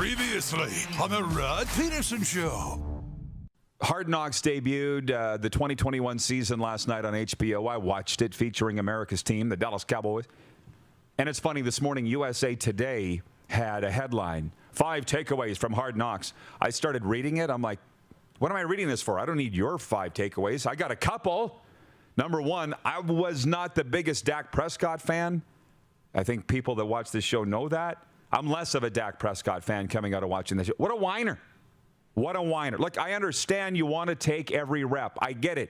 Previously on the Rod Pedersen Show. Hard Knocks debuted the 2021 season last night on HBO. I watched it, featuring America's team, the Dallas Cowboys. And it's funny, this morning, USA Today had a headline, 5 takeaways from Hard Knocks. I started reading it. I'm like, what am I reading this for? I don't need your 5 takeaways. I got a couple. Number one, I was not the biggest Dak Prescott fan. I think people that watch this show know that. I'm less of a Dak Prescott fan coming out of watching this show. What a whiner. What a whiner. Look, I understand you want to take every rep. I get it.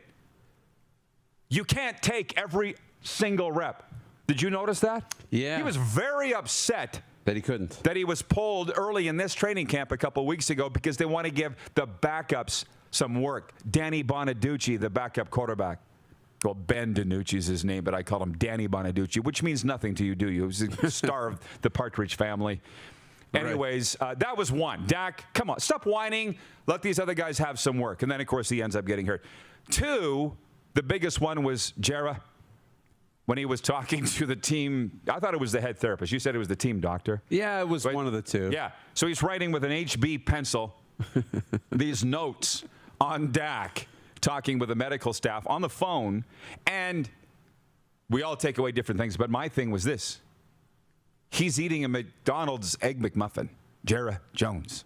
You can't take every single rep. Did you notice that? Yeah. He was very upset that he couldn't. That he was pulled early in this training camp a couple weeks ago because they want to give the backups some work. Danny Bonaducci, the backup quarterback. Well, Ben DiNucci's his name, but I call him Danny Bonaducci, which means nothing to you, do you? He was the star of the Partridge Family. Anyways, that was one. Dak, come on, stop whining. Let these other guys have some work. And then, of course, he ends up getting hurt. 2, the biggest one was Jarrah. When he was talking to the team, I thought it was the head therapist. You said it was the team doctor. Yeah, it was one of the two. Yeah. So he's writing with an HB pencil these notes on Dak, talking with the medical staff on the phone. And we all take away different things. But my thing was this. He's eating a McDonald's Egg McMuffin, Jarrah Jones.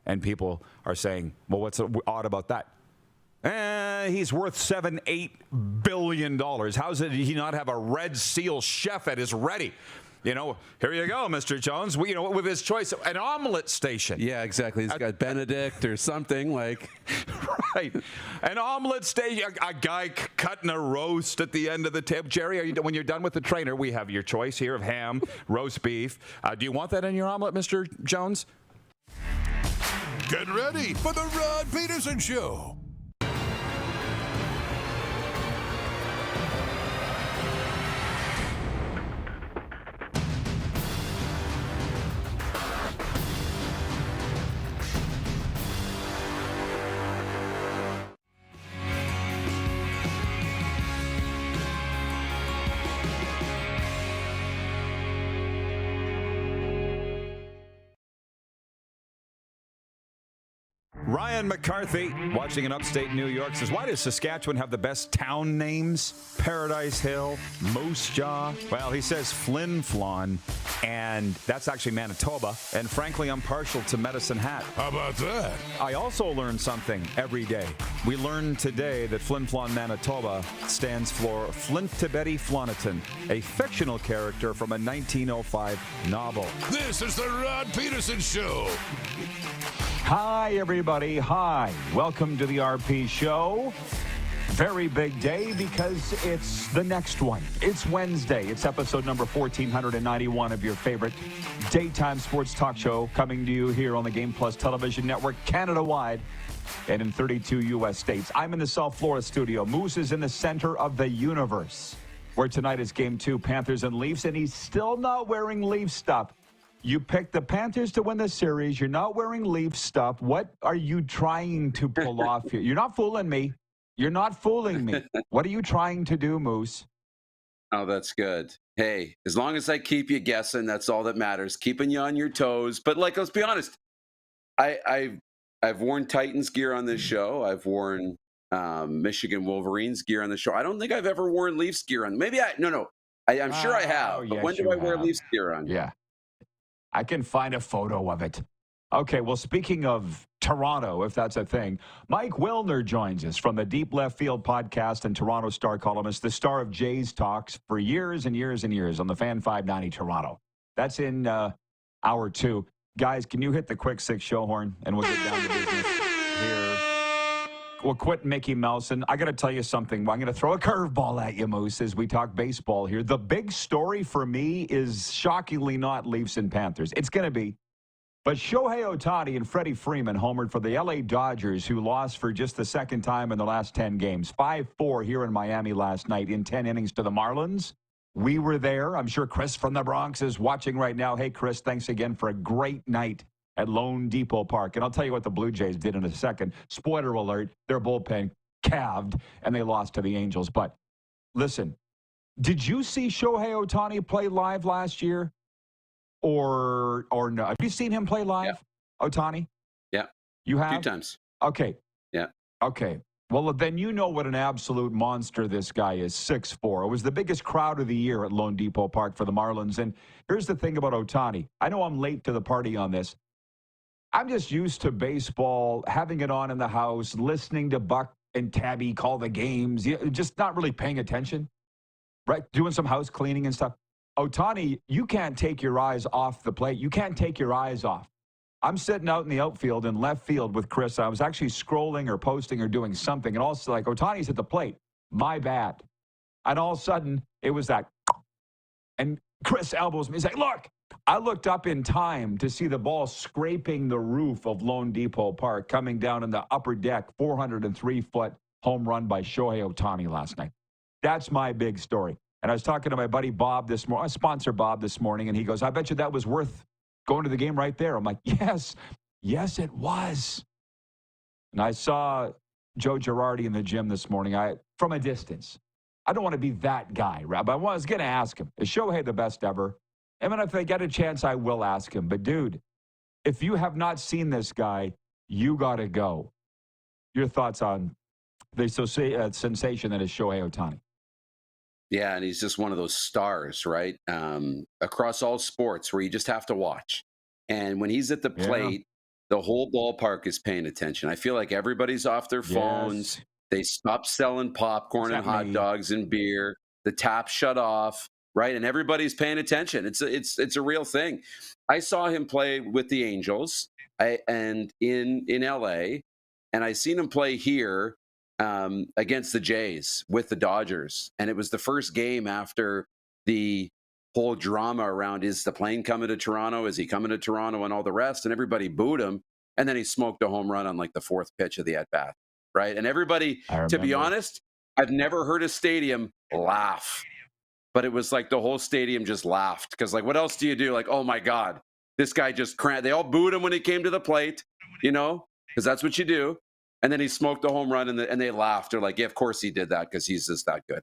And people are saying, well, what's odd about that? He's worth $7-8 billion. How did he not have a Red Seal chef at his ready? You know, here you go, Mr. Jones. You know, with his choice, an omelet station. Yeah, exactly. He's got Benedict or something like. Right. An omelet station. A guy cutting a roast at the end of the table. Jerry, when you're done with the trainer, we have your choice here of ham, roast beef. Do you want that in your omelet, Mr. Jones? Get ready for the Rod Pedersen Show. Ryan McCarthy, watching in upstate New York, says, why does Saskatchewan have the best town names? Paradise Hill, Moose Jaw. Well, he says Flin Flon, and that's actually Manitoba. And frankly, I'm partial to Medicine Hat. How about that? I also learn something every day. We learned today that Flin Flon, Manitoba stands for Flint to Betty Floniton, a fictional character from a 1905 novel. This is the Rod Pedersen Show. Hi, everybody. Hi. Welcome to the RP Show. Very big day because it's the next one. It's Wednesday. It's episode number 1491 of your favorite daytime sports talk show, coming to you here on the Game Plus Television Network, Canada-wide, and in 32 U.S. states. I'm in the South Florida studio. Moose is in the center of the universe, where tonight is Game 2, Panthers and Leafs, and he's still not wearing Leaf stuff. You picked the Panthers to win the series. You're not wearing Leaf stuff. What are you trying to pull off here? You're not fooling me. You're not fooling me. What are you trying to do, Moose? Oh, that's good. Hey, as long as I keep you guessing, that's all that matters. Keeping you on your toes. But like, let's be honest. I've worn Titans gear on this show. I've worn Michigan Wolverines gear on the show. I don't think I've ever worn Leafs gear on. Maybe I'm sure I have. But yes, when do I wear Leafs gear on? Yeah. I can find a photo of it. Okay, well, speaking of Toronto, if that's a thing, Mike Wilner joins us from the Deep Left Field podcast and Toronto Star columnist, the star of Jays Talks for years and years and years on the Fan 590 Toronto. That's in hour 2. Guys, can you hit the quick 6 show horn and we'll get down to business here. We'll quit Mickey Mouse. And I got to tell you something. I'm going to throw a curveball at you, Moose, as we talk baseball here. The big story for me is shockingly not Leafs and Panthers. It's going to be. But Shohei Ohtani and Freddie Freeman homered for the L.A. Dodgers, who lost for just the second time in the last 10 games. 5-4 here in Miami last night in 10 innings to the Marlins. We were there. I'm sure Chris from the Bronx is watching right now. Hey, Chris, thanks again for a great night at Lone Depot Park. And I'll tell you what the Blue Jays did in a second. Spoiler alert, their bullpen calved, and they lost to the Angels. But listen, did you see Shohei Ohtani play live last year? Or no? Have you seen him play live? Ohtani? Yeah. You A have? few times. Okay. Yeah. Okay. Well, then you know what an absolute monster this guy is, 6'4". It was the biggest crowd of the year at Lone Depot Park for the Marlins. And here's the thing about Ohtani. I know I'm late to the party on this. I'm just used to baseball, having it on in the house, listening to Buck and Tabby call the games, just not really paying attention, right? Doing some house cleaning and stuff. Ohtani, you can't take your eyes off the plate. You can't take your eyes off. I'm sitting out in the outfield in left field with Chris. I was actually scrolling or posting or doing something. And also like, Ohtani's at the plate. My bad. And all of a sudden, it was that. And Chris elbows me. He's like, look. I looked up in time to see the ball scraping the roof of Lone Depot Park, coming down in the upper deck, 403-foot home run by Shohei Ohtani last night. That's my big story. And I was talking to my buddy Bob this morning, sponsor Bob this morning, and he goes, I bet you that was worth going to the game right there. I'm like, yes, it was. And I saw Joe Girardi in the gym this morning from a distance. I don't want to be that guy, but I was going to ask him, is Shohei the best ever? And if I get a chance, I will ask him. But, dude, if you have not seen this guy, you got to go. Your thoughts on the sensation that is Shohei Ohtani? Yeah, and he's just one of those stars, right? Across all sports where you just have to watch. And when he's at the plate, the whole ballpark is paying attention. I feel like everybody's off their phones. Yes. They stopped selling popcorn and hot dogs and beer. The tap shut off, right? And everybody's paying attention. It's a real thing. I saw him play with the Angels and in LA, and I seen him play here against the Jays with the Dodgers. And it was the first game after the whole drama around, is the plane coming to Toronto? Is he coming to Toronto? And all the rest. And everybody booed him. And then he smoked a home run on like the fourth pitch of the at-bat, right? And everybody, to be honest, I've never heard a stadium laugh. But it was like the whole stadium just laughed. Because like, what else do you do? Like, oh my God, this guy just cranked. They all booed him when he came to the plate, because that's what you do. And then he smoked a home run, and they laughed. They're like, yeah, of course he did that because he's just that good.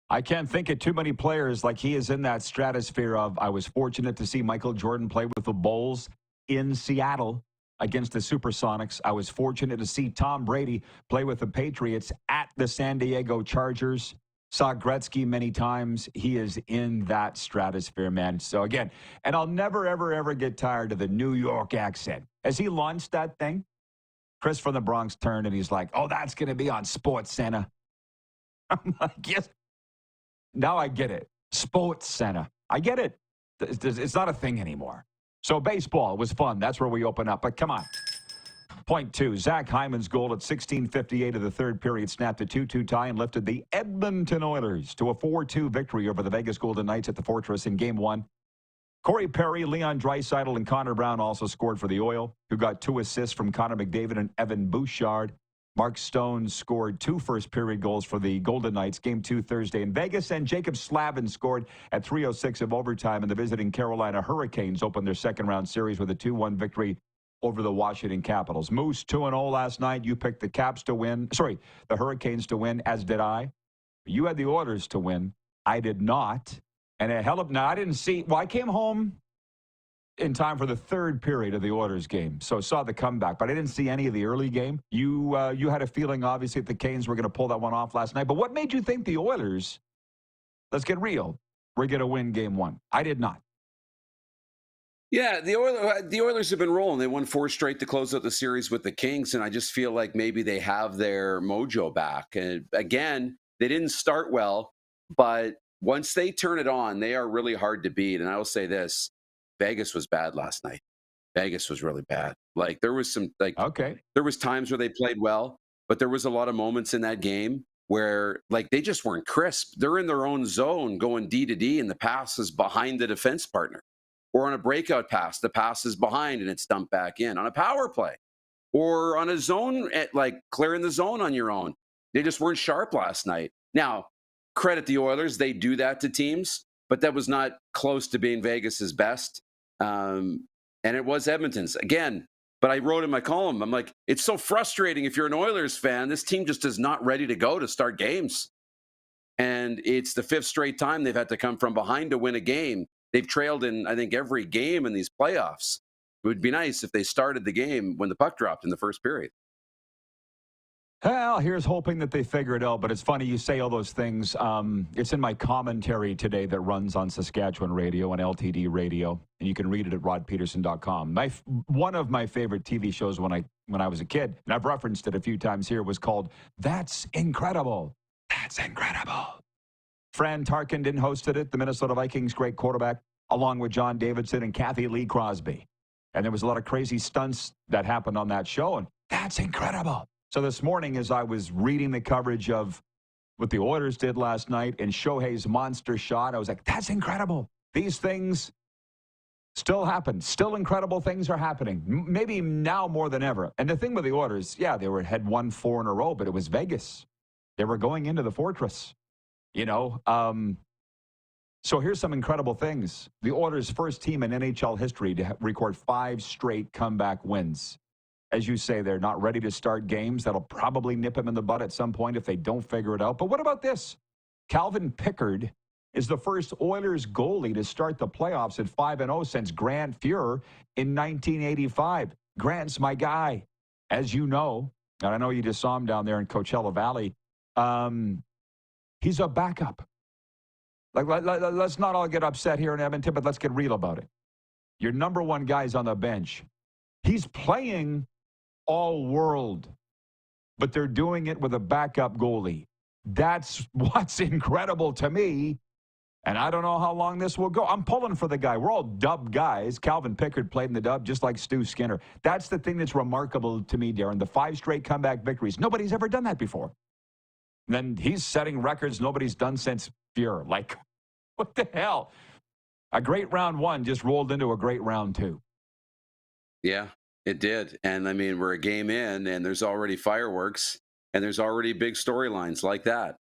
I can't think of too many players like he is in that stratosphere of, I was fortunate to see Michael Jordan play with the Bulls in Seattle against the Supersonics. I was fortunate to see Tom Brady play with the Patriots at the San Diego Chargers. Saw Gretzky many times. He is in that stratosphere, man. So again, and I'll never, ever, ever get tired of the New York accent. As he launched that thing, Chris from the Bronx turned and he's like, oh, that's going to be on Sports Center. I'm like, yes. Now I get it. Sports Center. I get it. It's not a thing anymore. So baseball was fun. That's where we open up. But come on. Point two, Zach Hyman's goal at 16:58 of the third period snapped a 2-2 tie and lifted the Edmonton Oilers to a 4-2 victory over the Vegas Golden Knights at the Fortress in Game 1. Corey Perry, Leon Draisaitl, and Connor Brown also scored for the Oil, who got 2 assists from Connor McDavid and Evan Bouchard. Mark Stone scored 2 first-period goals for the Golden Knights, Game 2 Thursday in Vegas, and Jacob Slavin scored at 3:06 of overtime, and the visiting Carolina Hurricanes opened their second-round series with a 2-1 victory over the Washington Capitals. Moose 2-0 last night. You picked the Caps to win. Sorry, the Hurricanes to win, as did I. You had the Oilers to win. I did not. And a hell of, now I didn't see, well, I came home in time for the third period of the Oilers game, so saw the comeback, but I didn't see any of the early game. You had a feeling, obviously, that the Canes were going to pull that one off last night. But what made you think the Oilers, let's get real, were going to win Game 1? I did not. Yeah, the Oilers have been rolling. They won 4 straight to close out the series with the Kings, and I just feel like maybe they have their mojo back. And again, they didn't start well, but once they turn it on, they are really hard to beat. And I will say this, Vegas was bad last night. Vegas was really bad. Like there was some, there was times where they played well, but there was a lot of moments in that game where like they just weren't crisp. They're in their own zone going D to D, and the pass is behind the defense partner. Or on a breakout pass, the pass is behind and it's dumped back in. On a power play or on a zone, like clearing the zone on your own. They just weren't sharp last night. Now, credit the Oilers. They do that to teams, but that was not close to being Vegas's best. And it was Edmonton's. Again, but I wrote in my column, I'm like, it's so frustrating if you're an Oilers fan. This team just is not ready to go to start games. And it's the 5th straight time they've had to come from behind to win a game. They've trailed in, I think, every game in these playoffs. It would be nice if they started the game when the puck dropped in the first period. Well, here's hoping that they figure it out. But it's funny you say all those things. It's in my commentary today that runs on Saskatchewan radio and LTD radio, and you can read it at rodpeterson.com. One of my favorite TV shows when I was a kid, and I've referenced it a few times here, was called That's Incredible. That's Incredible. Fran Tarkenton hosted it, the Minnesota Vikings great quarterback, along with John Davidson and Kathy Lee Crosby. And there was a lot of crazy stunts that happened on that show, and that's incredible. So this morning, as I was reading the coverage of what the Oilers did last night and Shohei's monster shot, I was like, that's incredible. These things still happen. Still incredible things are happening. Maybe now more than ever. And the thing with the Oilers, yeah, they had won 4 in a row, but it was Vegas. They were going into the fortress, you know. So here's some incredible things. The Oilers' first team in NHL history to record 5 straight comeback wins. As you say, they're not ready to start games. That'll probably nip them in the butt at some point if they don't figure it out. But what about this? Calvin Pickard is the first Oilers goalie to start the playoffs at 5-0 since Grant Fuhr in 1985. Grant's my guy, as you know. And I know you just saw him down there in Coachella Valley. He's a backup. Let's not all get upset here in Edmonton, but let's get real about it. Your number one guy's on the bench. He's playing all world, but they're doing it with a backup goalie. That's what's incredible to me, and I don't know how long this will go. I'm pulling for the guy. We're all dub guys. Calvin Pickard played in the dub just like Stu Skinner. That's the thing that's remarkable to me, Darren, the 5 straight comeback victories. Nobody's ever done that before. And then he's setting records nobody's done since Fuhr. Like, what the hell? A great round 1 just rolled into a great round 2. Yeah, it did. And I mean, we're a game in and there's already fireworks and there's already big storylines like that.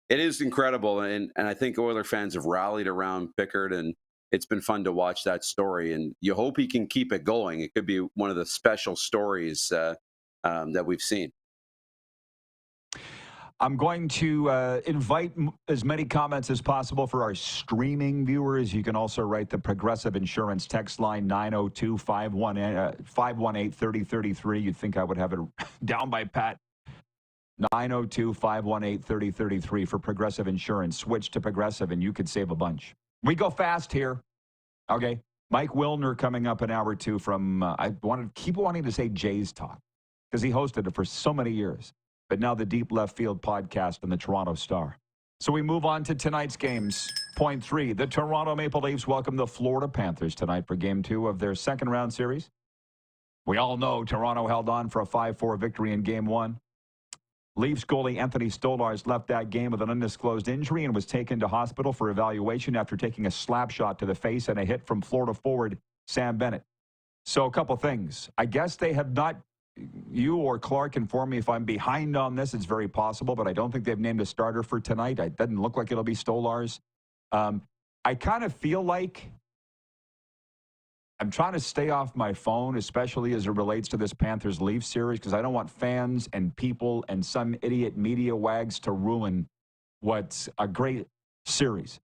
It is incredible. And I think Oiler fans have rallied around Pickard, and it's been fun to watch that story. And you hope he can keep it going. It could be one of the special stories that we've seen. I'm going to invite as many comments as possible for our streaming viewers. You can also write the Progressive Insurance text line 902-518-3033. You'd think I would have it down by pat. 902-518-3033 for Progressive Insurance. Switch to Progressive and you could save a bunch. We go fast here. Okay. Mike Wilner coming up in hour 2 from, I keep wanting to say Jays Talk because he hosted it for so many years. But now the Deep Left Field podcast and the Toronto Star. So we move on to tonight's games. Point 3, the Toronto Maple Leafs welcome the Florida Panthers tonight for Game 2 of their second-round series. We all know Toronto held on for a 5-4 victory in Game 1. Leafs goalie Anthony Stolarz left that game with an undisclosed injury and was taken to hospital for evaluation after taking a slap shot to the face and a hit from Florida forward Sam Bennett. So a couple things. I guess they have not... You or Clark inform me if I'm behind on this. It's very possible, but I don't think they've named a starter for tonight. It doesn't look like it'll be Stolarz. I kind of feel like I'm trying to stay off my phone, especially as it relates to this Panthers-Leafs series, because I don't want fans and people and some idiot media wags to ruin what's a great series.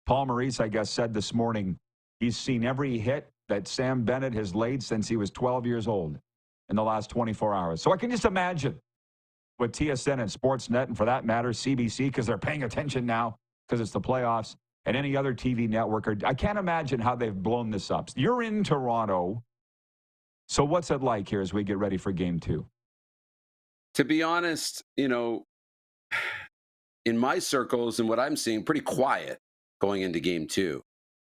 Paul Maurice, I guess, said this morning he's seen every hit that Sam Bennett has laid since he was 12 years old in the last 24 hours. So I can just imagine what TSN and Sportsnet, and for that matter, CBC, because they're paying attention now because it's the playoffs, and any other TV network. I can't imagine how they've blown this up. You're in Toronto. So what's it like here as we get ready for Game 2? To be honest, you know, in my circles and what I'm seeing, pretty quiet going into Game 2.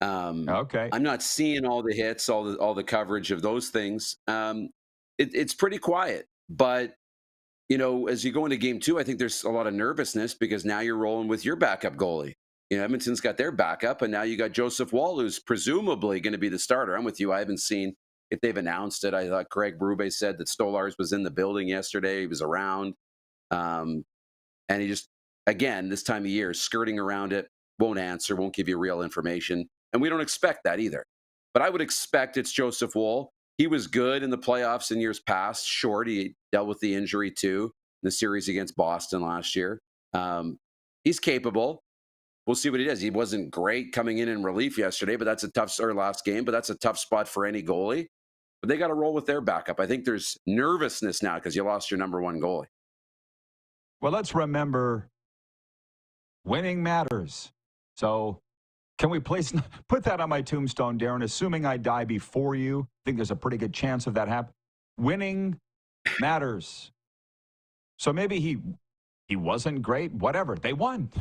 Okay. I'm not seeing all the hits, all the coverage of those things. It's pretty quiet, but you know, as you go into Game 2, I think there's a lot of nervousness because now you're rolling with your backup goalie. You know, Edmonton's got their backup, and now you got Joseph Woll, who's presumably going to be the starter. I'm with you. I haven't seen if they've announced it. I thought Craig Berube said that Stolarz was in the building yesterday. He was around, and he just, again, this time of year, skirting around it, won't answer, won't give you real information, and we don't expect that either. But I would expect it's Joseph Woll. He was good in the playoffs in years past. Short, he dealt with the injury too in the series against Boston last year. He's capable. We'll see what he does. He wasn't great coming in relief yesterday, but that's a tough, or last game, but that's a tough spot for any goalie. but they got to roll with their backup. I think there's nervousness now because you lost your number one goalie. Well, let's remember winning matters. So can we please put that on my tombstone, Darren? Assuming I die before you, I think there's a pretty good chance of that happening. Winning matters. So maybe he wasn't great, whatever. They won.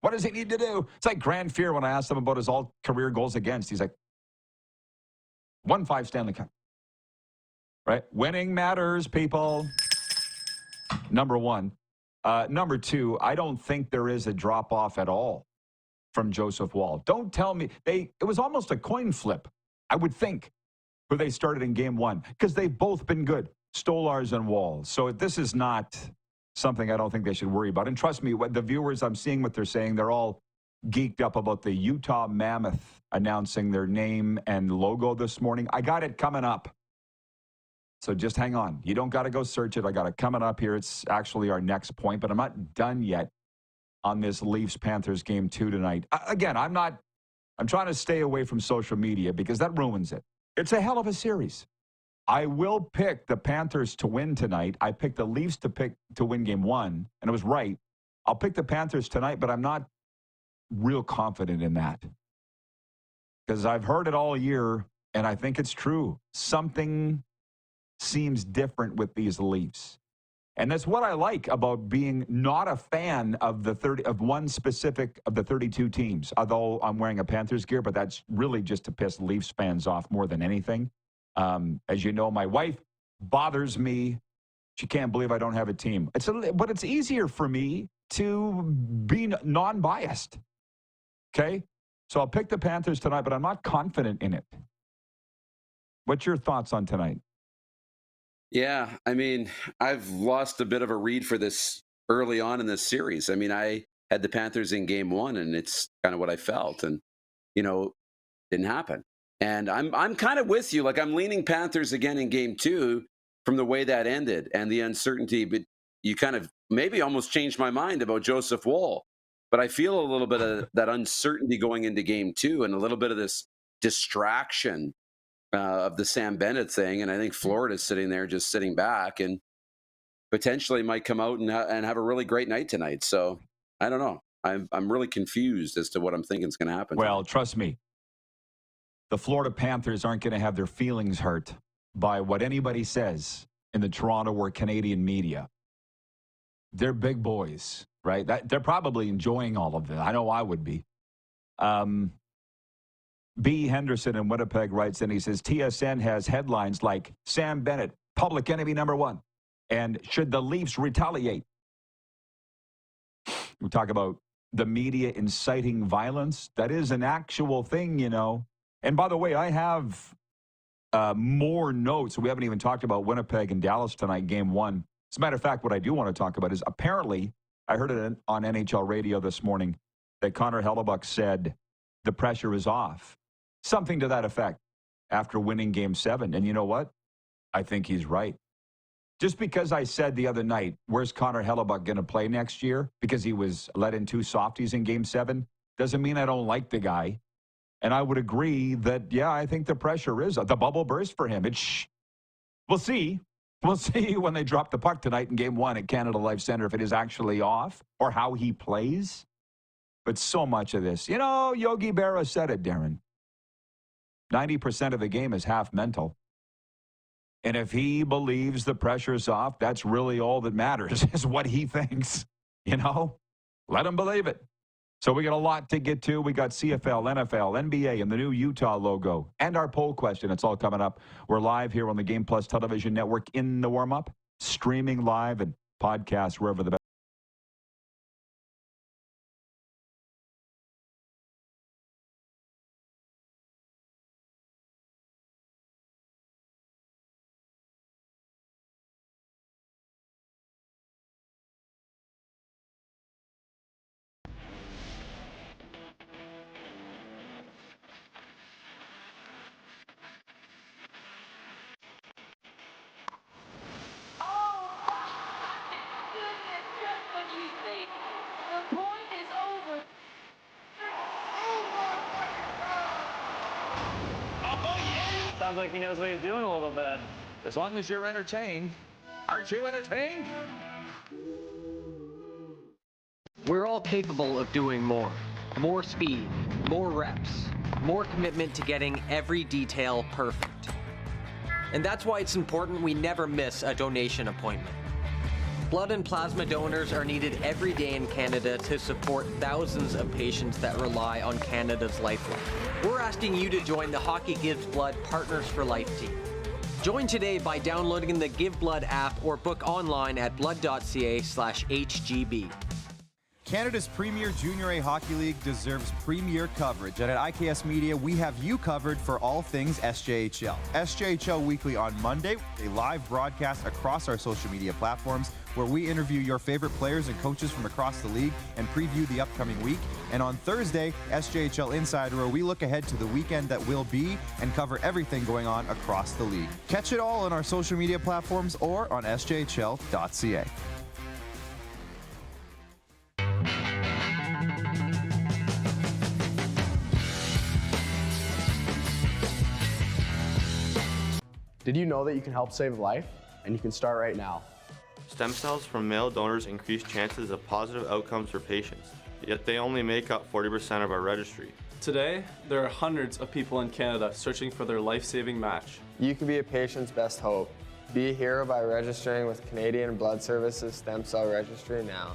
What does he need to do? It's like Grant Fear when I asked him about his all-career goals against. He's like, won 5 Stanley Cup. Right? Winning matters, people. Number one. Number two, I don't think there is a drop-off at all from Joseph Woll. Don't tell me. It was almost a coin flip, I would think, who they started in game one, because they've both been good, Stolarz and Woll. So this is not something I don't think they should worry about. And trust me, the viewers, I'm seeing what they're saying. They're all geeked up about the Utah Mammoth announcing their name and logo this morning. I got it coming up. So just hang on. You don't got to go search it. I got it coming up here. It's actually our next point, but I'm not done yet on this Leafs-Panthers game 2 tonight. Again, I'm trying to stay away from social media because that ruins it. It's a hell of a series. I will pick the Panthers to win tonight. I picked the Leafs to win game 1, and it was right. I'll pick the Panthers tonight, but I'm not real confident in that because I've heard it all year, and I think it's true. Something seems different with these Leafs. And that's what I like about being not a fan of one specific of the 32 teams. Although I'm wearing a Panthers gear, but that's really just to piss Leafs fans off more than anything. As you know, my wife bothers me. She can't believe I don't have a team. But it's easier for me to be non-biased. Okay? So I'll pick the Panthers tonight, but I'm not confident in it. What's your thoughts on tonight? Yeah, I mean, I've lost a bit of a read for this early on in this series. I mean, I had the Panthers in game 1, and it's kind of what I felt, and didn't happen. And I'm kind of with you. Like, I'm leaning Panthers again in game 2 from the way that ended and the uncertainty. But you kind of maybe almost changed my mind about Joseph Woll. But I feel a little bit of that uncertainty going into game 2 and a little bit of this distraction of the Sam Bennett thing. And I think Florida's sitting there just sitting back and potentially might come out and have a really great night tonight. So I don't know. I'm really confused as to what I'm thinking is going to happen. Well, trust me. The Florida Panthers aren't going to have their feelings hurt by what anybody says in the Toronto or Canadian media. They're big boys, right? They're probably enjoying all of it. I know I would be. B. Henderson in Winnipeg writes in, he says, TSN has headlines like Sam Bennett, public enemy number 1, and should the Leafs retaliate? We talk about the media inciting violence. That is an actual thing, And by the way, I have more notes. We haven't even talked about Winnipeg and Dallas tonight, game 1. As a matter of fact, what I do want to talk about is apparently, I heard it on NHL radio this morning, that Connor Hellebuck said the pressure is off. Something to that effect after winning game 7. And you know what? I think he's right. Just because I said the other night, where's Connor Hellebuck going to play next year? Because he was let in 2 softies in game 7, doesn't mean I don't like the guy. And I would agree that, yeah, I think the pressure is, the bubble burst for him. We'll see. We'll see when they drop the puck tonight in game 1 at Canada Life Center if it is actually off or how he plays. But so much of this, Yogi Berra said it, Darren. 90% of the game is half mental. And if he believes the pressure's off, that's really all that matters is what he thinks. Let him believe it. So we got a lot to get to. We got CFL, NFL, NBA, and the new Utah logo. And our poll question. It's all coming up. We're live here on the Game Plus Television Network in the warm-up, streaming live and podcast wherever the best. Sounds like he knows what he's doing a little bit. As long as you're entertained. Aren't you entertained? We're all capable of doing more. More speed, more reps, more commitment to getting every detail perfect. And that's why it's important we never miss a donation appointment. Blood and plasma donors are needed every day in Canada to support thousands of patients that rely on Canada's lifeline. We're asking you to join the Hockey Gives Blood Partners for Life team. Join today by downloading the Give Blood app or book online at blood.ca/HGB. Canada's premier Junior A Hockey League deserves premier coverage, and at IKS Media, we have you covered for all things SJHL. SJHL Weekly on Monday, a live broadcast across our social media platforms where we interview your favorite players and coaches from across the league and preview the upcoming week. And on Thursday, SJHL Insider, where we look ahead to the weekend that will be and cover everything going on across the league. Catch it all on our social media platforms or on sjhl.ca. Did you know that you can help save a life? And you can start right now. Stem cells from male donors increase chances of positive outcomes for patients, yet they only make up 40% of our registry. Today, there are hundreds of people in Canada searching for their life-saving match. You can be a patient's best hope. Be a hero by registering with Canadian Blood Services Stem Cell Registry now.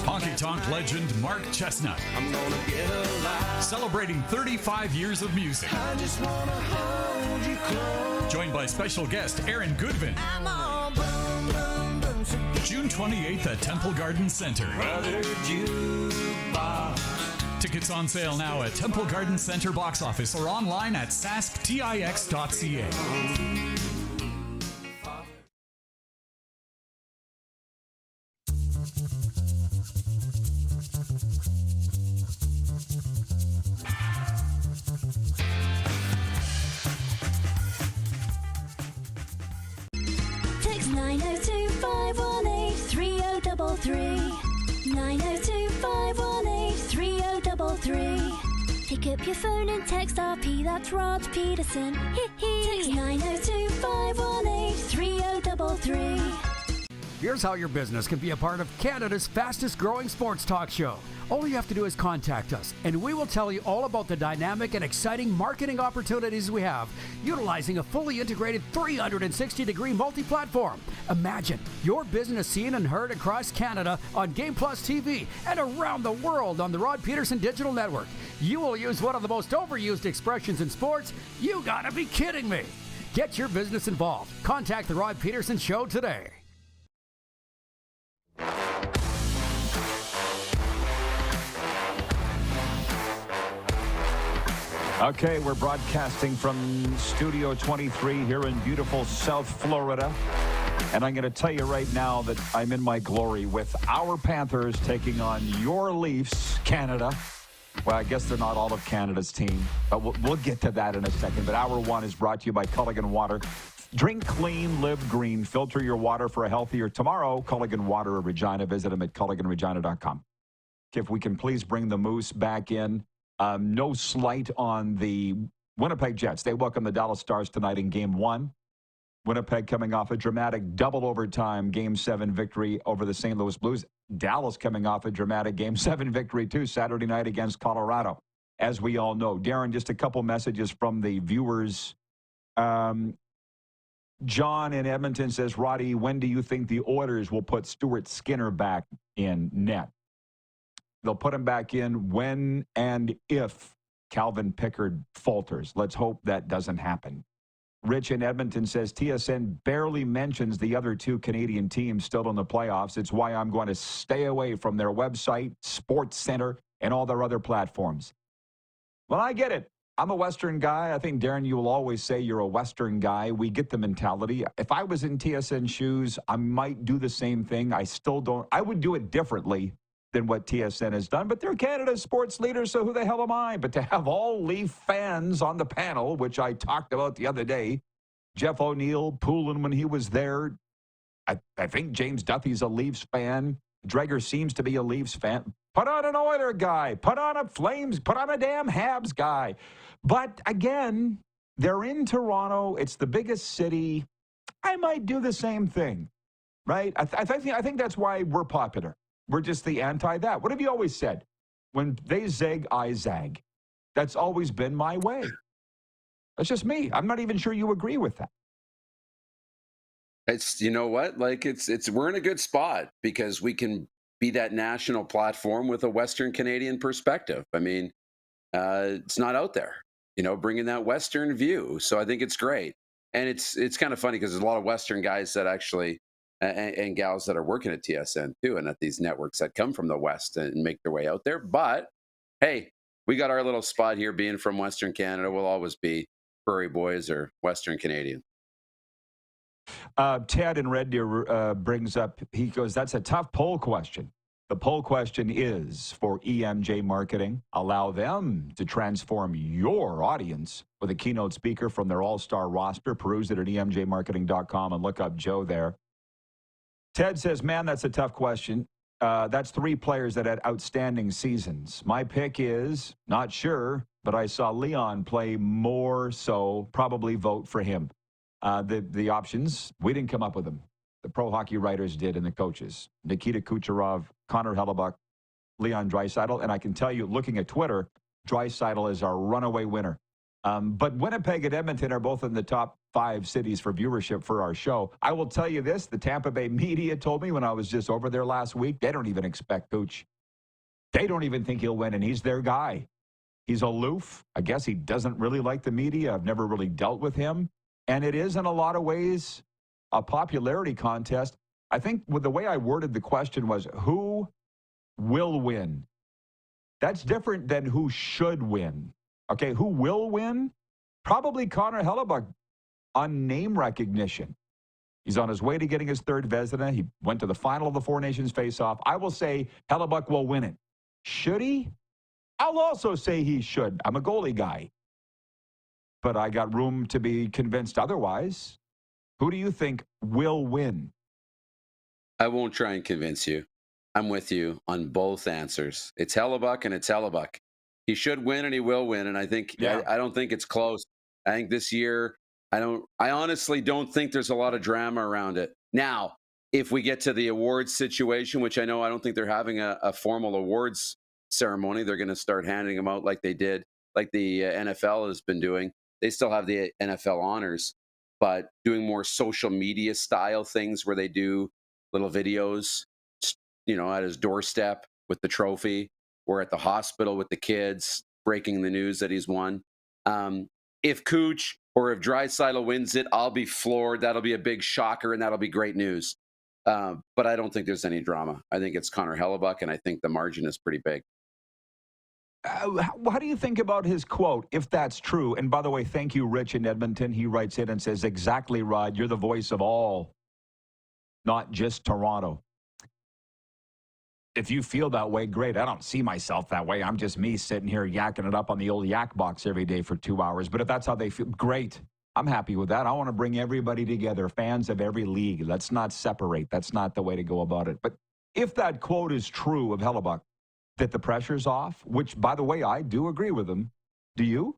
Honky Tonk legend Mark Chestnut. Celebrating 35 years of music. Joined by special guest Aaron Goodvin. June 28th at Temple Garden Center. Tickets on sale now at Temple Garden Center box office or online at sasktix.ca. Text 902-518-3033. 902-518-3033. Pick up your phone and text RP, that's Rod Pedersen. Text 902-518-3033. Here's how your business can be a part of Canada's fastest growing sports talk show. All you have to do is contact us, and we will tell you all about the dynamic and exciting marketing opportunities we have, utilizing a fully integrated 360-degree multi-platform. Imagine your business seen and heard across Canada on Game Plus TV and around the world on the Rod Pedersen Digital Network. You will use one of the most overused expressions in sports. You gotta be kidding me. Get your business involved. Contact the Rod Pedersen Show today. Okay, we're broadcasting from Studio 23 here in beautiful South Florida. And I'm going to tell you right now that I'm in my glory with our Panthers taking on your Leafs, Canada. Well, I guess they're not all of Canada's team, but we'll get to that in a second. But Hour 1 is brought to you by Culligan Water. Drink clean, live green. Filter your water for a healthier tomorrow. Culligan Water of Regina. Visit them at culliganregina.com. If we can please bring the Moose back in. No slight on the Winnipeg Jets. They welcome the Dallas Stars tonight in Game 1. Winnipeg coming off a dramatic double overtime Game 7 victory over the St. Louis Blues. Dallas coming off a dramatic Game 7 victory, too, Saturday night against Colorado, as we all know. Darren, just a couple messages from the viewers. John in Edmonton says, Roddy, when do you think the Oilers will put Stuart Skinner back in net? They'll put him back in when and if Calvin Pickard falters. Let's hope that doesn't happen. Rich in Edmonton says TSN barely mentions the other two Canadian teams still in the playoffs. It's why I'm going to stay away from their website, Sports Center, and all their other platforms. Well, I get it. I'm a Western guy. I think, Darren, you will always say you're a Western guy. We get the mentality. If I was in TSN shoes, I might do the same thing. I still don't. I would do it differently than what TSN has done, but they're Canada's sports leaders, so who the hell am I? But to have all Leaf fans on the panel, which I talked about the other day, Jeff O'Neill, Poulin when he was there, I think James Duthie's a Leafs fan. Dreger seems to be a Leafs fan. Put on an Oiler guy. Put on a Flames. Put on a damn Habs guy. But again, they're in Toronto. It's the biggest city. I might do the same thing, right? I think that's why we're popular. We're just the anti-that. What have you always said? When they zag, I zag. That's always been my way. That's just me. I'm not even sure you agree with that. It's, you know what? Like we're in a good spot because we can be that national platform with a Western Canadian perspective. I mean, it's not out there, bringing that Western view. So I think it's great. And it's kind of funny because there's a lot of Western guys that actually, and gals that are working at TSN too, and at these networks that come from the West and make their way out there. But hey, we got our little spot here being from Western Canada. We'll always be Prairie Boys or Western Canadian. Ted in Red Deer brings up, he goes, that's a tough poll question. The poll question is for EMJ Marketing. Allow them to transform your audience with a keynote speaker from their all-star roster. Peruse it at emjmarketing.com and look up Joe there. Ted says, man, that's a tough question. That's 3 players that had outstanding seasons. My pick is, not sure, but I saw Leon play more, so probably vote for him. The options, we didn't come up with them. The pro hockey writers did and the coaches. Nikita Kucherov, Connor Hellebuck, Leon Draisaitl. And I can tell you, looking at Twitter, Draisaitl is our runaway winner. But Winnipeg and Edmonton are both in the top 5 cities for viewership for our show. I will tell you this, the Tampa Bay media told me when I was just over there last week, they don't even expect Cooch. They don't even think he'll win, and he's their guy. He's aloof. I guess he doesn't really like the media. I've never really dealt with him. And it is, in a lot of ways, a popularity contest. I think with the way I worded the question was, who will win? That's different than who should win. Okay, who will win? Probably Connor Hellebuck on name recognition. He's on his way to getting his 3rd Vezina. He went to the final of the Four Nations face-off. I will say Hellebuck will win it. Should he? I'll also say he should. I'm a goalie guy. But I got room to be convinced otherwise. Who do you think will win? I won't try and convince you. I'm with you on both answers. It's Hellebuck and it's Hellebuck. He should win and he will win. And I think I don't think it's close. I think this year, I honestly don't think there's a lot of drama around it. Now, if we get to the awards situation, which I don't think they're having a formal awards ceremony, they're going to start handing them out like they did, like the NFL has been doing. They still have the NFL honors, but doing more social media style things where they do little videos, at his doorstep with the trophy, or at the hospital with the kids, breaking the news that he's won. If Cooch or if Draisaitl wins it, I'll be floored. That'll be a big shocker, and that'll be great news. But I don't think there's any drama. I think it's Connor Hellebuck, and I think the margin is pretty big. How do you think about his quote, if that's true? And by the way, thank you, Rich in Edmonton. He writes in and says, exactly, Rod. You're the voice of all, not just Toronto. If you feel that way, great. I don't see myself that way. I'm just me sitting here yakking it up on the old yak box every day for 2 hours. But if that's how they feel, great. I'm happy with that. I want to bring everybody together, fans of every league. Let's not separate. That's not the way to go about it. But if that quote is true of Hellebuck, that the pressure's off, which, by the way, I do agree with him. Do you?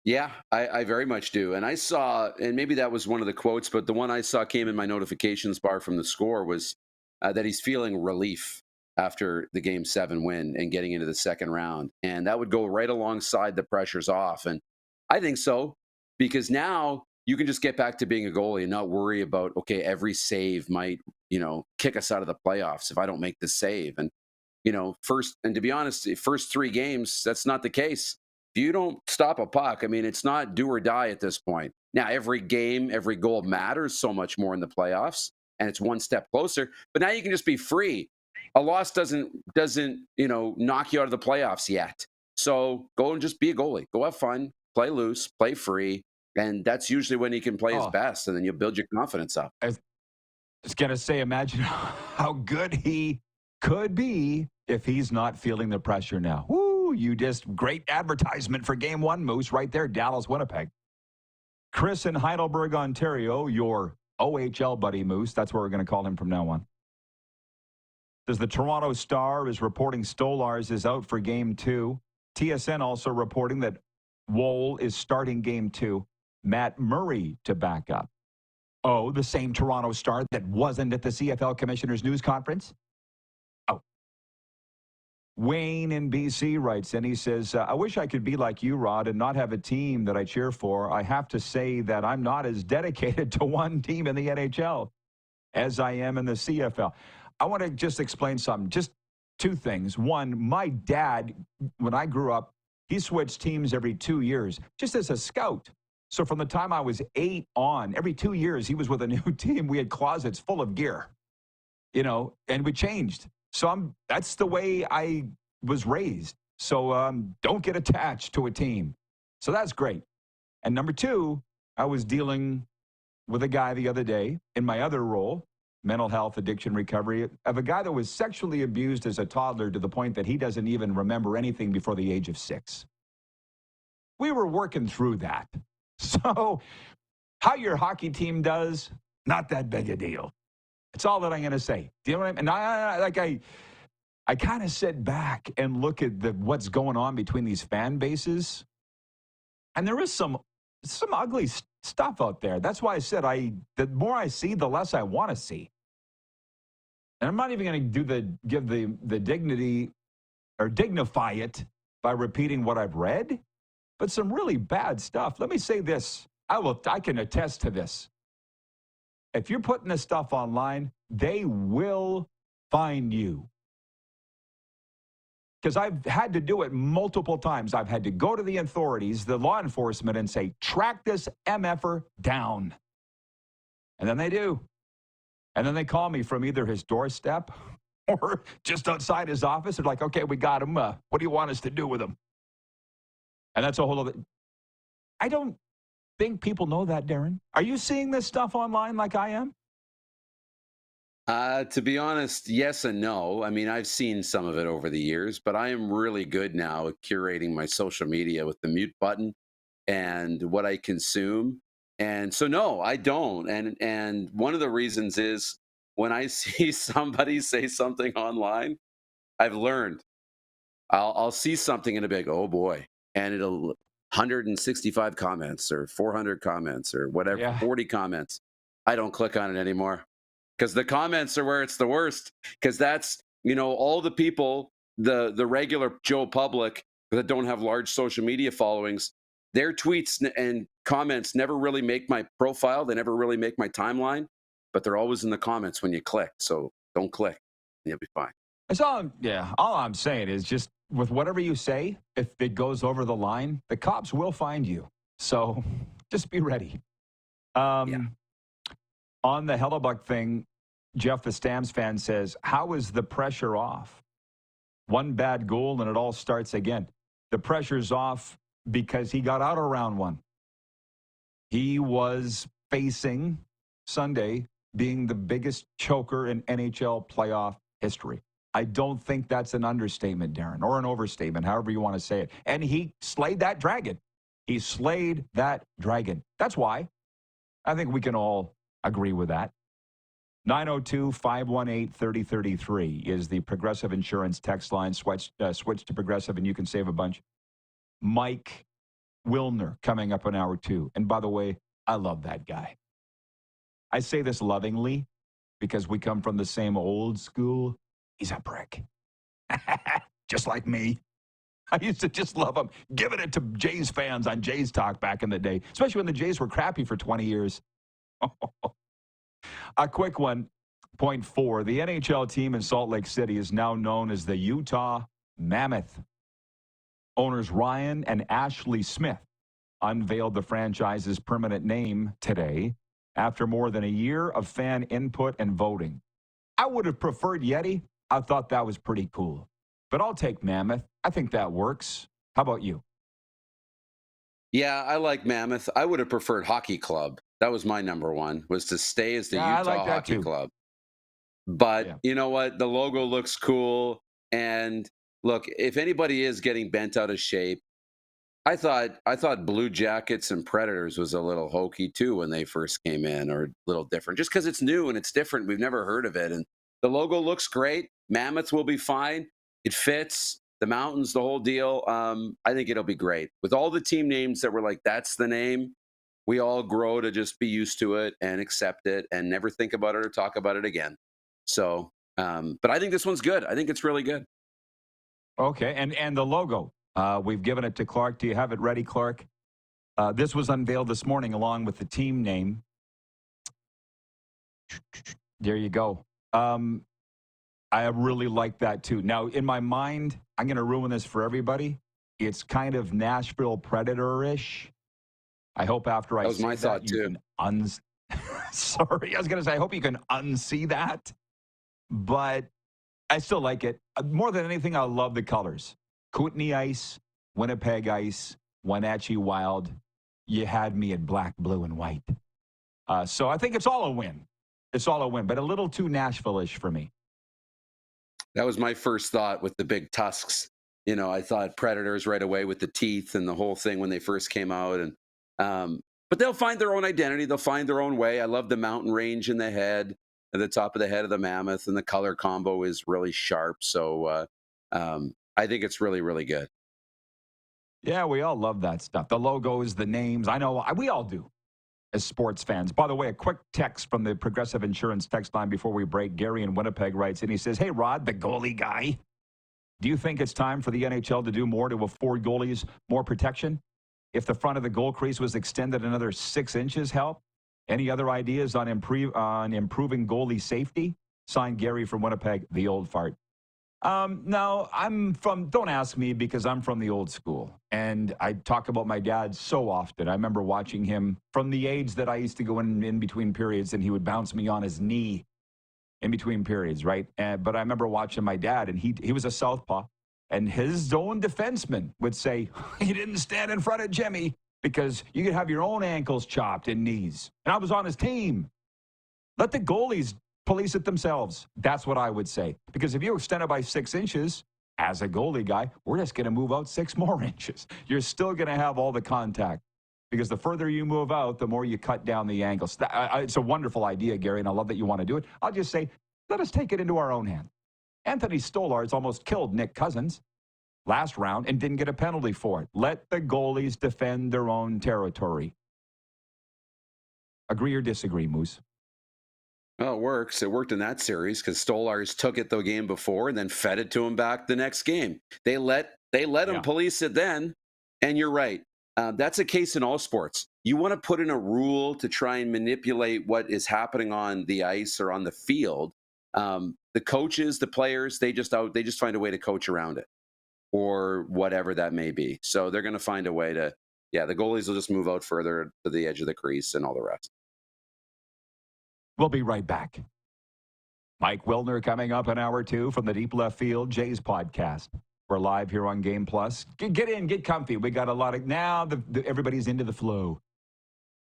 Yeah, I very much do. And I saw, and maybe that was one of the quotes, but the one I saw came in my notifications bar from the Score was that he's feeling relief after the Game 7 win and getting into the second round. And that would go right alongside the pressure's off. And I think so, because now you can just get back to being a goalie and not worry about, okay, every save might, kick us out of the playoffs if I don't make the save. And, to be honest, the first 3 games, that's not the case. If you don't stop a puck, it's not do or die at this point. Now, every game, every goal matters so much more in the playoffs, and it's one step closer. But now you can just be free. A loss doesn't knock you out of the playoffs yet. So go and just be a goalie. Go have fun, play loose, play free, and that's usually when he can play his best, and then you build your confidence up. I was going to say, imagine how good he could be if he's not feeling the pressure now. Woo, great advertisement for Game 1, Moose, right there, Dallas, Winnipeg. Chris in Heidelberg, Ontario, your OHL buddy, Moose. That's what we're going to call him from now on. Says the Toronto Star is reporting Stolars is out for Game 2. TSN also reporting that Woll is starting Game 2. Matt Murray to back up. Oh, the same Toronto Star that wasn't at the CFL Commissioners' News Conference? Oh. Wayne in BC writes, and he says, I wish I could be like you, Rod, and not have a team that I cheer for. I have to say that I'm not as dedicated to one team in the NHL as I am in the CFL. I want to just explain something. Just two things. One, my dad, when I grew up, he switched teams every 2 years, just as a scout. So from the time I was 8 on, every 2 years, he was with a new team. We had closets full of gear, and we changed. So that's the way I was raised. So don't get attached to a team. So that's great. And number two, I was dealing with a guy the other day in my other role, mental health, addiction recovery, of a guy that was sexually abused as a toddler to the point that he doesn't even remember anything before the age of 6. We were working through that. So how your hockey team does, not that big a deal. That's all that I'm going to say. Do you know what I mean? And I kind of sit back and look at what's going on between these fan bases. And there is some ugly stuff out there. That's why I said the more I see, the less I want to see. And I'm not even going to give the dignity or dignify it by repeating what I've read, but some really bad stuff. Let me say this. I can attest to this. If you're putting this stuff online, they will find you. Because I've had to do it multiple times. I've had to go to the authorities, the law enforcement, and say, track this MFer down. And then they do. And then they call me from either his doorstep or just outside his office. They're like, okay, we got him. What do you want us to do with him? And that's a whole other. I don't think people know that, Darren. Are you seeing this stuff online like I am? To be honest, yes and no. I mean, I've seen some of it over the years, but I am really good now at curating my social media with the mute button and what I consume. And so, no, I don't. And one of the reasons is when I see somebody say something online, I've learned. I'll see something and it'll be like, oh boy, and it'll 165 comments or 400 comments or whatever, 40 comments. I don't click on it anymore. Because the comments are where it's the worst. Because that's, all the people, the regular Joe public that don't have large social media followings, their tweets and comments never really make my profile. They never really make my timeline. But they're always in the comments when you click. So don't click. You'll be fine. That's all. All I'm saying is just with whatever you say, if it goes over the line, the cops will find you. So just be ready. On the Hellebuck thing, Jeff, the Stamps fan, says, how is the pressure off? One bad goal and it all starts again. The pressure's off because he got out of round one. He was facing Sunday being the biggest choker in NHL playoff history. I don't think that's an understatement, Darren, or an overstatement, however you want to say it. And he slayed that dragon. He slayed that dragon. That's why. I think we can all agree with that. 902-518-3033 is the Progressive Insurance text line. Switch to Progressive and you can save a bunch. Mike Wilner coming up in hour 2. And by the way, I love that guy. I say this lovingly because we come from the same old school. He's a prick. Just like me. I used to just love him. Giving it to Jays fans on Jays Talk back in the day, especially when the Jays were crappy for 20 years. A quick one, point 4. The NHL team in Salt Lake City is now known as the Utah Mammoth. Owners Ryan and Ashley Smith unveiled the franchise's permanent name today after more than a year of fan input and voting. I would have preferred Yeti. I thought that was pretty cool. But I'll take Mammoth. I think that works. How about you? Yeah, I like Mammoth. I would have preferred Hockey Club. That was my number one, was to stay as the Utah Hockey Club. But you know what? The logo looks cool. And look, if anybody is getting bent out of shape, I thought Blue Jackets and Predators was a little hokey too when they first came in, or a little different. Just because it's new and it's different, we've never heard of it. And The logo looks great. Mammoth will be fine. It fits. The mountains, the whole deal. I think it'll be great. With all the team names that were like, that's the name, we all grow to just be used to it and accept it and never think about it or talk about it again. So, but I think this one's good. I think it's really good. Okay, and the logo. We've given it to Clark. Do you have it ready, Clark? This was unveiled this morning along with the team name. There you go. I really like that, too. Now, in my mind, I'm going to ruin this for everybody. It's kind of Nashville Predator-ish. I hope after I that was say my thought, that, you too. can Sorry, I was going to say, I hope you can unsee that. But I still like it. More than anything, I love the colors. Kootenay Ice, Winnipeg Ice, Wenatchee Wild. You had me at black, blue, and white. So I think it's all a win. It's all a win, but a little too Nashville-ish for me. That was my first thought with the big tusks. You know, I thought Predators right away with the teeth and the whole thing when they first came out. And but they'll find their own identity. They'll find their own way. I love the mountain range in the head, at the top of the head of the mammoth, and the color combo is really sharp. So I think it's really, really good. Yeah, we all love that stuff. The logos, the names. I know we all do as sports fans. By the way, a quick text from the Progressive Insurance text line before we break. Gary in Winnipeg writes in. He says, hey, Rod, the goalie guy, do you think it's time for the NHL to do more to afford goalies more protection? If the front of the goal crease was extended another 6 inches, help? Any other ideas on improving goalie safety? Signed, Gary from Winnipeg, the old fart. No, don't ask me because I'm from the old school. And I talk about my dad so often. I remember watching him from the age that I used to go in between periods and he would bounce me on his knee in between periods, right? But I remember watching my dad, and he was a southpaw, and his own defenseman would say, he didn't stand in front of Jimmy because you could have your own ankles chopped and knees. And I was on his team. Let the goalies police it themselves. That's what I would say. Because if you extend it by 6 inches, as a goalie guy, we're just going to move out 6 more inches. You're still going to have all the contact. Because the further you move out, the more you cut down the angles. It's a wonderful idea, Gary, and I love that you want to do it. I'll just say, let us take it into our own hands. Anthony Stolarz almost killed Nick Cousins last round and didn't get a penalty for it. Let the goalies defend their own territory. Agree or disagree, Moose? Well, it works. It worked in that series because Stolarz took it the game before and then fed it to him back the next game. They let him police it then, and you're right. That's a case in all sports. You want to put in a rule to try and manipulate what is happening on the ice or on the field. The coaches, the players, they just find a way to coach around it or whatever that may be. So they're going to find a way to, the goalies will just move out further to the edge of the crease and all the rest. We'll be right back. Mike Wilner coming up in hour 2 from the Deep Left Field Jays podcast. We're live here on Game Plus. Get in, get comfy. We got a lot of, now everybody's into the flow.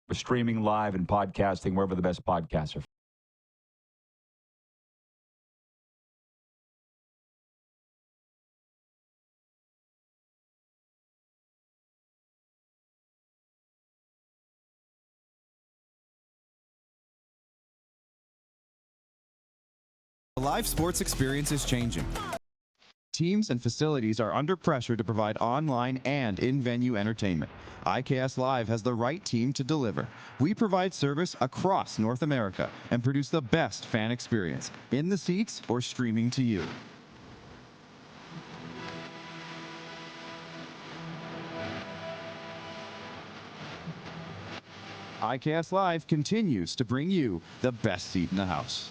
We're streaming live and podcasting wherever the best podcasts are. The live sports experience is changing. Teams and facilities are under pressure to provide online and in-venue entertainment. IKS Live has the right team to deliver. We provide service across North America and produce the best fan experience, in the seats or streaming to you. IKS Live continues to bring you the best seat in the house.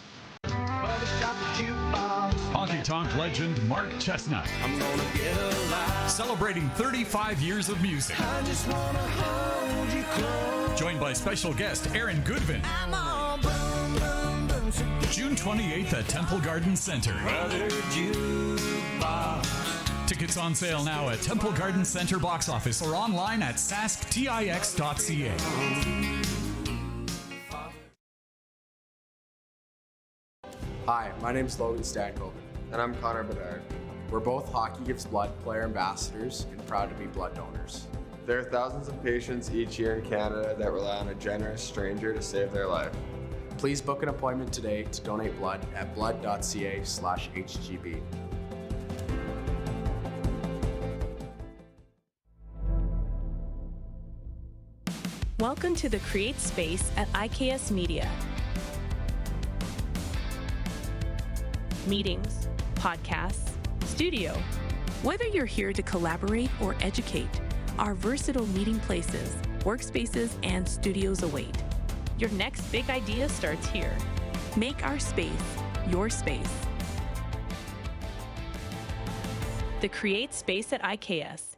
Honky Tonk legend Mark Chestnut. Celebrating 35 years of music. Joined by special guest Aaron Goodvin. June 28th at Temple Garden Center. Tickets on sale now at Temple Garden Center box office or online at sasktix.ca. Hi, my name is Logan Stankoven. And I'm Connor Bedard. We're both Hockey Gives Blood player ambassadors and proud to be blood donors. There are thousands of patients each year in Canada that rely on a generous stranger to save their life. Please book an appointment today to donate blood at blood.ca/HGB. Welcome to the Create Space at IKS Media. Meetings, podcasts, studio. Whether you're here to collaborate or educate, our versatile meeting places, workspaces, and studios await. Your next big idea starts here. Make our space your space. The Create Space at IKS.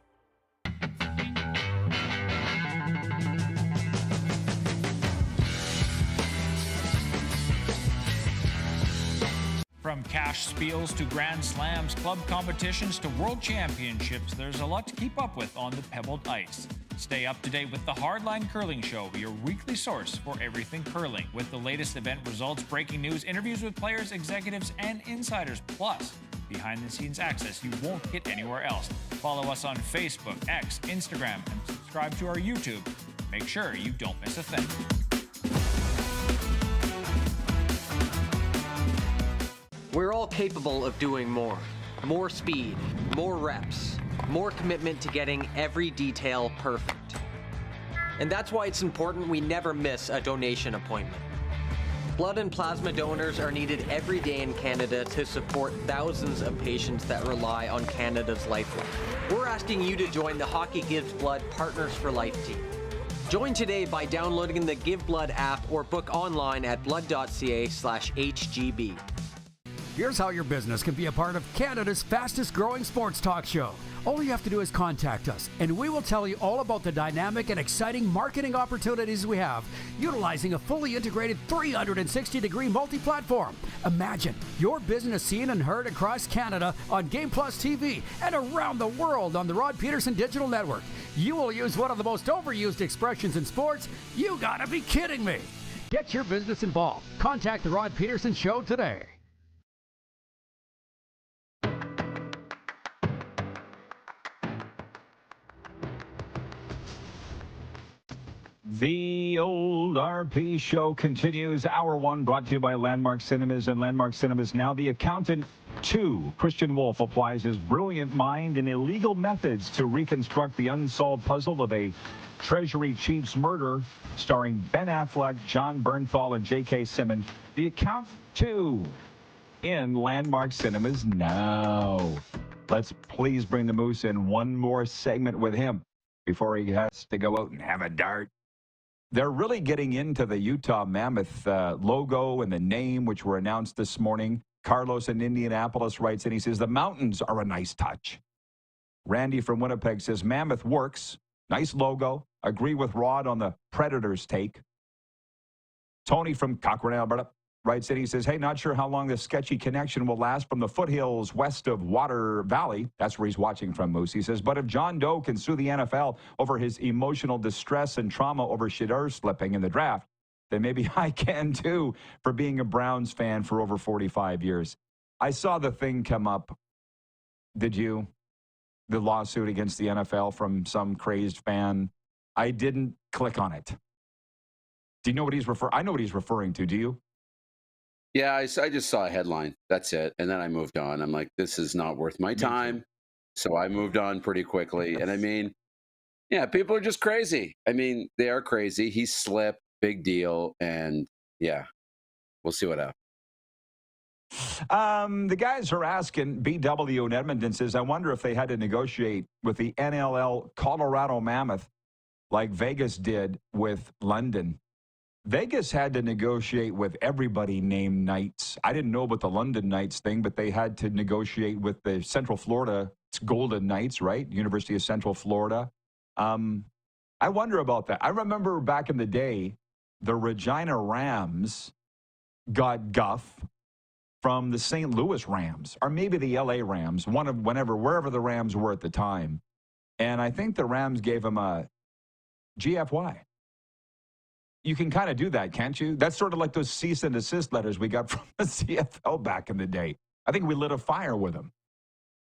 From cash spiels to grand slams, club competitions to world championships, there's a lot to keep up with on the pebbled ice. Stay up to date with the Hardline Curling Show, your weekly source for everything curling, with the latest event results, breaking news, interviews with players, executives, and insiders, plus behind-the-scenes access you won't get anywhere else. Follow us on Facebook, X, Instagram, and subscribe to our YouTube. Make sure you don't miss a thing. We're all capable of doing more. More speed, more reps, more commitment to getting every detail perfect. And that's why it's important we never miss a donation appointment. Blood and plasma donors are needed every day in Canada to support thousands of patients that rely on Canada's lifeline. We're asking you to join the Hockey Gives Blood Partners for Life team. Join today by downloading the Give Blood app or book online at blood.ca/HGB. Here's how your business can be a part of Canada's fastest growing sports talk show. All you have to do is contact us, and we will tell you all about the dynamic and exciting marketing opportunities we have, utilizing a fully integrated 360-degree multi-platform. Imagine your business seen and heard across Canada on Game Plus TV and around the world on the Rod Pedersen Digital Network. You will use one of the most overused expressions in sports. You gotta be kidding me. Get your business involved. Contact the Rod Pedersen Show today. The old RP show continues. Hour one brought to you by Landmark Cinemas, and Landmark Cinemas now the accountant too. Christian Wolf applies his brilliant mind and illegal methods to reconstruct the unsolved puzzle of a Treasury chief's murder, starring Ben Affleck, John Bernthal, and J.K. Simmons. The accountant too in Landmark Cinemas now. Let's please bring the Moose in one more segment with him before he has to go out and have a dart. They're really getting into the Utah Mammoth logo and the name, which were announced this morning. Carlos in Indianapolis writes in, he says, the mountains are a nice touch. Randy from Winnipeg says, Mammoth works. Nice logo. Agree with Rod on the Predators take. Tony from Cochrane, Alberta writes in, he says, hey, not sure how long this sketchy connection will last from the foothills west of Water Valley. That's where he's watching from, Moose. He says, but if John Doe can sue the NFL over his emotional distress and trauma over Shedeur slipping in the draft, then maybe I can too, for being a Browns fan for over 45 years. I saw the thing come up. Did you? The lawsuit against the NFL from some crazed fan. I didn't click on it. Do you know what he's referring? I know what he's referring to. Do you? Yeah, I just saw a headline. That's it. And then I moved on. I'm like, this is not worth my time. So I moved on pretty quickly. And I mean, yeah, people are just crazy. I mean, they are crazy. He slipped, big deal. And yeah, we'll see what happens. The guys are asking, BW in Edmonton says, I wonder if they had to negotiate with the NLL Colorado Mammoth like Vegas did with London. Vegas had to negotiate with everybody named Knights. I didn't know about the London Knights thing, but they had to negotiate with the Central Florida Golden Knights, right? University of Central Florida. I wonder about that. I remember back in the day, the Regina Rams got guff from the St. Louis Rams, or maybe the LA Rams, wherever the Rams were at the time. And I think the Rams gave them a GFY. You can kind of do that, can't you? That's sort of like those cease and desist letters we got from the CFL back in the day. I think we lit a fire with them.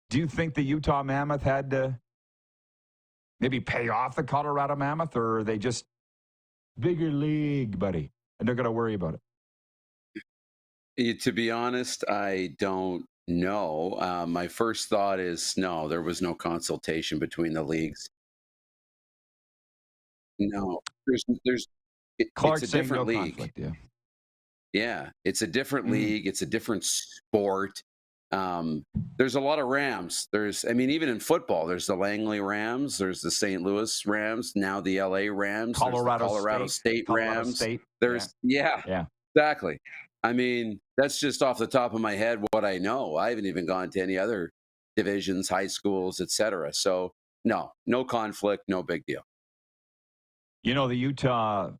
Do you think the Utah Mammoth had to maybe pay off the Colorado Mammoth, or are they just bigger league, buddy, and they're going to worry about it? To be honest, I don't know. My first thought is no, there was no consultation between the leagues. No, Clark it's a saying different no league. conflict, yeah. Yeah, it's a different league. It's a different sport. There's a lot of Rams. I mean, even in football, there's the Langley Rams, there's the St. Louis Rams, now the LA Rams, there's the Colorado State Rams. State. There's, yeah, exactly. I mean, that's just off the top of my head what I know. I haven't even gone to any other divisions, high schools, etc. So, no conflict, no big deal. You know, the Utah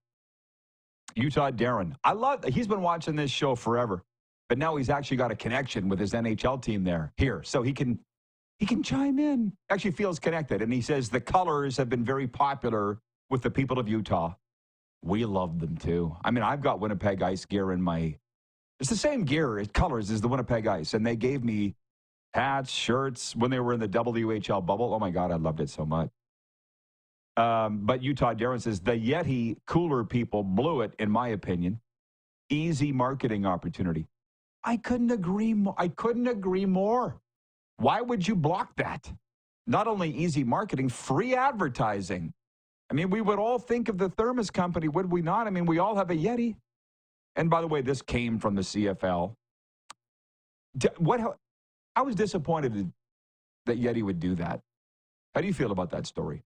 Darren. He's been watching this show forever, but now he's actually got a connection with his NHL team here. So he can chime in. Actually feels connected. And he says the colors have been very popular with the people of Utah. We love them too. I mean, I've got Winnipeg Ice gear it's the same gear, colors as the Winnipeg Ice. And they gave me hats, shirts when they were in the WHL bubble. Oh my God, I loved it so much. But Utah Darren says the Yeti cooler people blew it, in my opinion. Easy marketing opportunity. I couldn't agree more. Why would you block that? Not only easy marketing, free advertising. I mean, we would all think of the Thermos company, would we not? I mean, we all have a Yeti. And by the way, this came from the CFL. I was disappointed that Yeti would do that. How do you feel about that story?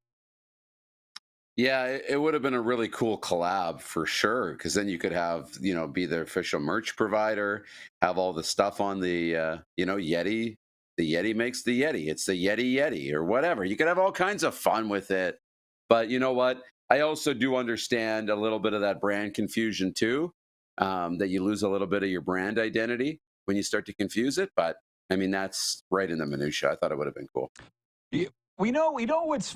Yeah, it would have been a really cool collab for sure, because then you could have, be the official merch provider, have all the stuff on the, Yeti. The Yeti makes the Yeti. It's the Yeti or whatever. You could have all kinds of fun with it. But you know what? I also do understand a little bit of that brand confusion too, that you lose a little bit of your brand identity when you start to confuse it. But I mean, that's right in the minutia. I thought it would have been cool. We know what's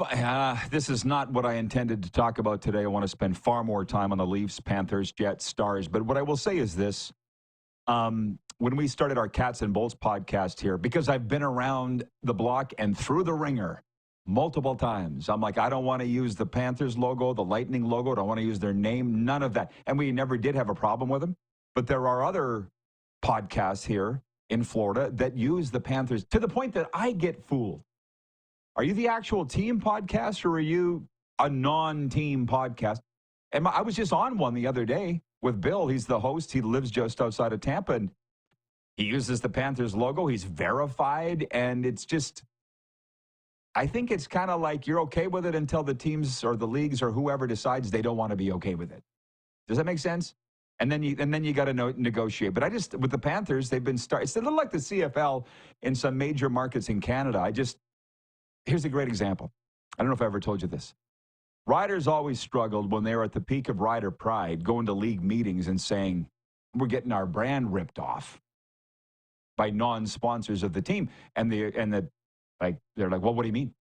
this is not what I intended to talk about today. I want to spend far more time on the Leafs, Panthers, Jets, Stars. But what I will say is this. When we started our Cats and Bolts podcast here, because I've been around the block and through the ringer multiple times, I'm like, I don't want to use the Panthers logo, the Lightning logo. I don't want to use their name, none of that. And we never did have a problem with them. But there are other podcasts here in Florida that use the Panthers to the point that I get fooled. Are you the actual team podcast or are you a non-team podcast? And I was just on one the other day with Bill. He's the host. He lives just outside of Tampa, and he uses the Panthers logo. He's verified, and it's just, I think it's kind of like you're okay with it until the teams or the leagues or whoever decides they don't want to be okay with it. Does that make sense? And then you got to negotiate. But with the Panthers, they've been it's a little like the CFL in some major markets in Canada. Here's a great example. I don't know if I ever told you this. Riders always struggled when they were at the peak of rider pride, going to league meetings and saying, we're getting our brand ripped off by non-sponsors of the team. And they're like, well, what do you mean?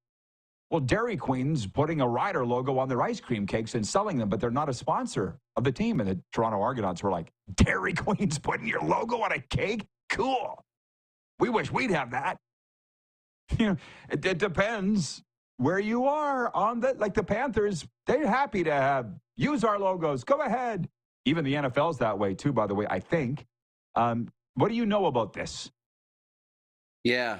Well, Dairy Queen's putting a rider logo on their ice cream cakes and selling them, but they're not a sponsor of the team. And the Toronto Argonauts were like, Dairy Queen's putting your logo on a cake? Cool. We wish we'd have that. It depends where you are on like the Panthers. They're happy to use our logos. Go ahead. Even the NFL's that way too, by the way, I think. What do you know about this? Yeah,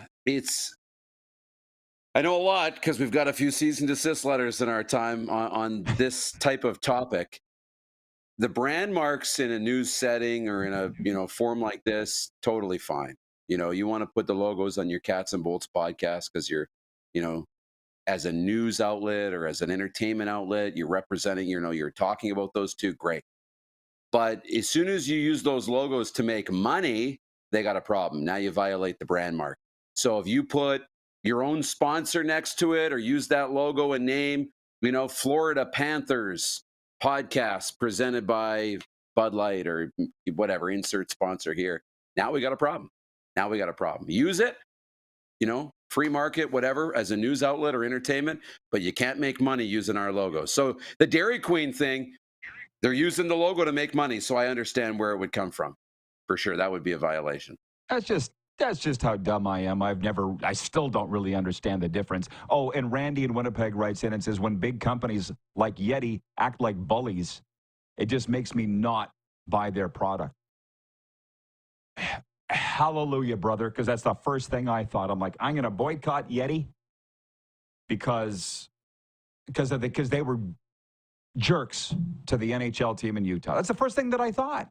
I know a lot because we've got a few cease and desist letters in our time on this type of topic. The brand marks in a news setting or in a forum like this, totally fine. You want to put the logos on your Cats and Bolts podcast because you're, as a news outlet or as an entertainment outlet, you're representing, you're talking about those two, great. But as soon as you use those logos to make money, they got a problem. Now you violate the brand mark. So if you put your own sponsor next to it or use that logo and name, Florida Panthers podcast presented by Bud Light or whatever, insert sponsor here. Now we got a problem. Use it, free market, whatever, as a news outlet or entertainment, but you can't make money using our logo. So the Dairy Queen thing, they're using the logo to make money. So I understand where it would come from. For sure, that would be a violation. That's just how dumb I am. I still don't really understand the difference. Oh, and Randy in Winnipeg writes in and says, when big companies like Yeti act like bullies, it just makes me not buy their product. hallelujah, brother, because that's the first thing I thought. I'm like, I'm going to boycott Yeti because they were jerks to the NHL team in Utah. That's the first thing that I thought.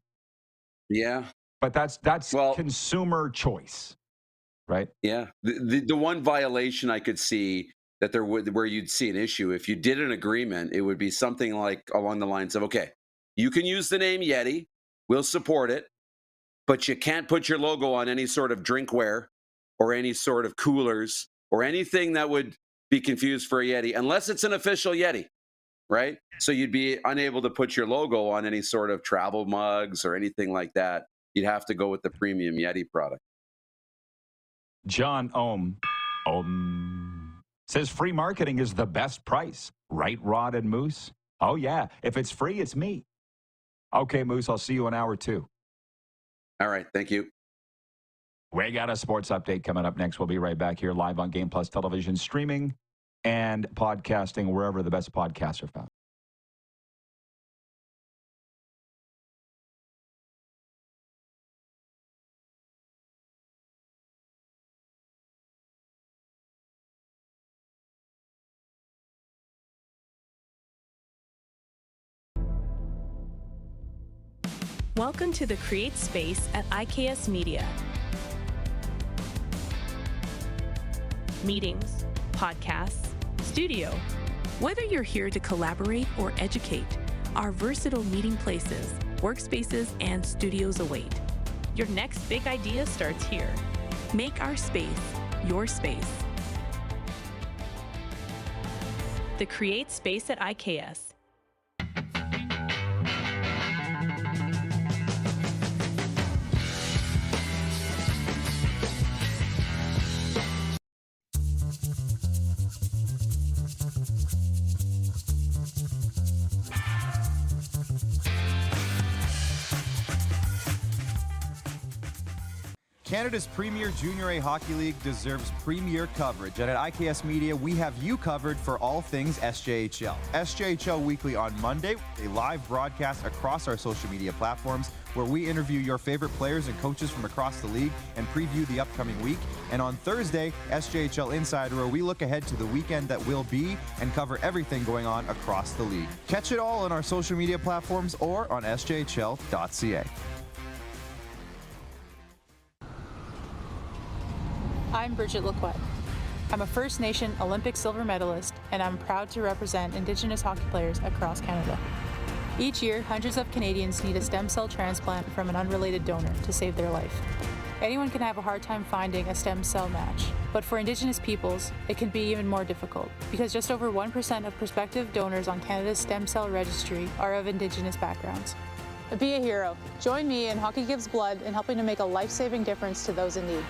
Yeah. But that's consumer choice, right? Yeah. The one violation I could see that where you'd see an issue, if you did an agreement, it would be something like along the lines of, okay, you can use the name Yeti, we'll support it, but you can't put your logo on any sort of drinkware or any sort of coolers or anything that would be confused for a Yeti, unless it's an official Yeti, right? So you'd be unable to put your logo on any sort of travel mugs or anything like that. You'd have to go with the premium Yeti product. John Ohm says free marketing is the best price. Right, Rod and Moose? Oh, yeah. If it's free, it's me. Okay, Moose, I'll see you in hour 2. All right. Thank you. We got a sports update coming up next. We'll be right back here live on Game Plus Television, streaming and podcasting wherever the best podcasts are found. Welcome to the Create Space at IKS Media. Meetings, podcasts, studio. Whether you're here to collaborate or educate, our versatile meeting places, workspaces, and studios await. Your next big idea starts here. Make our space your space. The Create Space at IKS. Canada's premier Junior A Hockey League deserves premier coverage, and at IKS Media, we have you covered for all things SJHL. SJHL Weekly on Monday, a live broadcast across our social media platforms where we interview your favorite players and coaches from across the league and preview the upcoming week. And on Thursday, SJHL Insider, where we look ahead to the weekend that will be and cover everything going on across the league. Catch it all on our social media platforms or on sjhl.ca. I'm Bridget Lacquette. I'm a First Nation Olympic silver medalist, and I'm proud to represent Indigenous hockey players across Canada. Each year, hundreds of Canadians need a stem cell transplant from an unrelated donor to save their life. Anyone can have a hard time finding a stem cell match, but for Indigenous peoples, it can be even more difficult because just over 1% of prospective donors on Canada's stem cell registry are of Indigenous backgrounds. Be a hero. Join me in Hockey Gives Blood in helping to make a life-saving difference to those in need.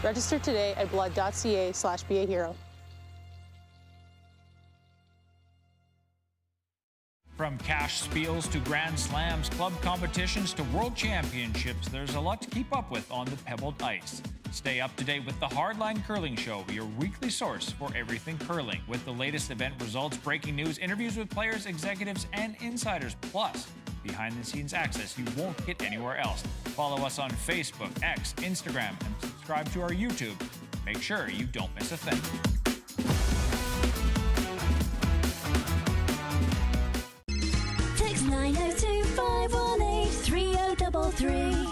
Register today at blood.ca/beahero. From cash spiels to grand slams, club competitions to world championships, there's a lot to keep up with on the pebbled ice. Stay up to date with the Hardline Curling Show, your weekly source for everything curling, with the latest event results, breaking news, interviews with players, executives, and insiders, plus behind-the-scenes access you won't get anywhere else. Follow us on Facebook, X, Instagram, and subscribe to our YouTube. Make sure you don't miss a thing. Text 902-518-3033.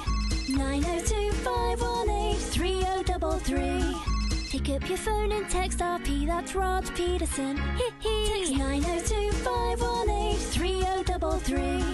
902-518-3033. Pick up your phone and text RP, that's Rod Pedersen. Text 902-518-3033.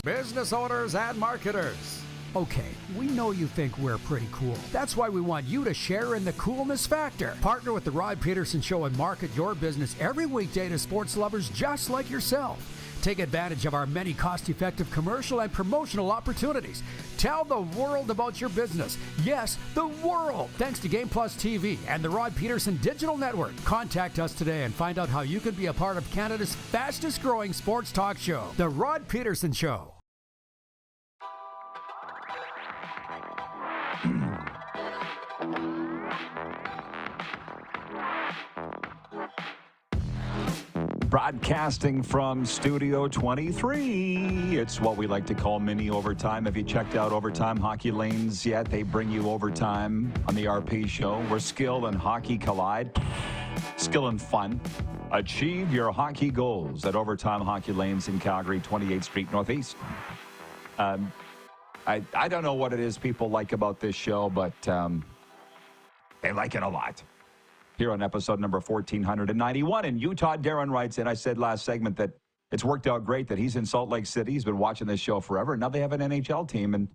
Business owners and marketers. Okay, we know you think we're pretty cool. That's why we want you to share in the coolness factor. Partner with the Rod Pedersen Show and market your business every weekday to sports lovers just like yourself. Take advantage of our many cost-effective commercial and promotional opportunities. Tell the world about your business. Yes, the world. Thanks to Game Plus TV and the Rod Pedersen Digital Network. Contact us today and find out how you can be a part of Canada's fastest-growing sports talk show, The Rod Pedersen Show. Broadcasting from Studio 23. It's what we like to call mini overtime. Have you checked out Overtime Hockey Lanes yet? They bring you overtime on the RP show, where skill and hockey collide. Skill and fun. Achieve your hockey goals at Overtime Hockey Lanes in Calgary, 28th Street Northeast. I don't know what it is people like about this show, but they like it a lot. Here on episode number 1491 in Utah, Darren writes in, I said last segment that it's worked out great that he's in Salt Lake City. He's been watching this show forever. And now they have an NHL team. And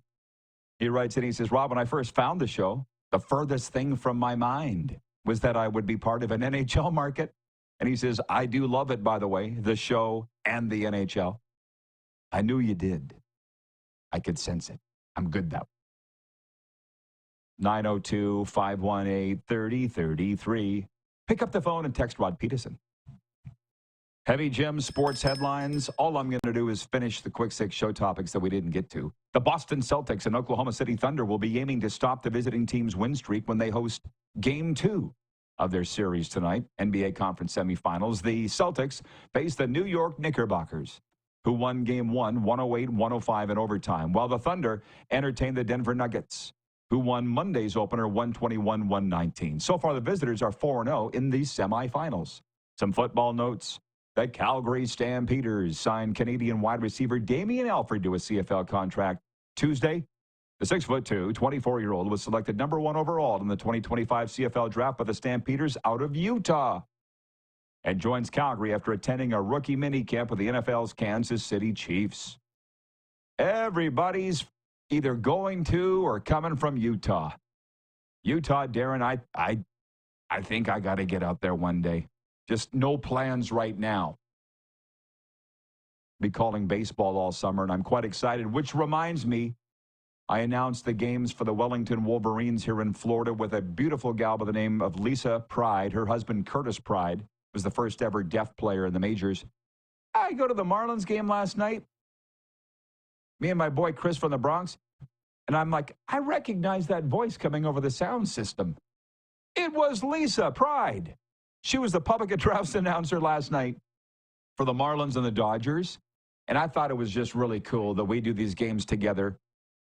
he writes in, he says, Rob, when I first found the show, the furthest thing from my mind was that I would be part of an NHL market. And he says, I do love it, by the way, the show and the NHL. I knew you did. I could sense it. I'm good that way. 902-518-3033. Pick up the phone and text Rod Pedersen. Heavy Jim sports headlines. All I'm going to do is finish the quick six show topics that we didn't get to. The Boston Celtics and Oklahoma City Thunder will be aiming to stop the visiting team's win streak when they host Game 2 of their series tonight, NBA Conference semifinals. The Celtics face the New York Knickerbockers, who won Game 1, 108-105 in overtime, while the Thunder entertained the Denver Nuggets, who won Monday's opener 121-119. So far, the visitors are 4-0 in these semifinals. Some football notes. The Calgary Stampeders signed Canadian wide receiver Damian Alford to a CFL contract Tuesday. The 6'2", 24-year-old was selected number 1 overall in the 2025 CFL draft by the Stampeders out of Utah and joins Calgary after attending a rookie minicamp with the NFL's Kansas City Chiefs. Everybody's either going to or coming from Utah. Utah, Darren, I think I got to get out there one day. Just no plans right now. Be calling baseball all summer, and I'm quite excited, which reminds me, I announced the games for the Wellington Wolverines here in Florida with a beautiful gal by the name of Lisa Pride. Her husband, Curtis Pride, was the first ever deaf player in the majors. I go to the Marlins game last night. Me and my boy Chris from the Bronx. And I'm like, I recognize that voice coming over the sound system. It was Lisa Pride. She was the public address announcer last night for the Marlins and the Dodgers. And I thought it was just really cool that we do these games together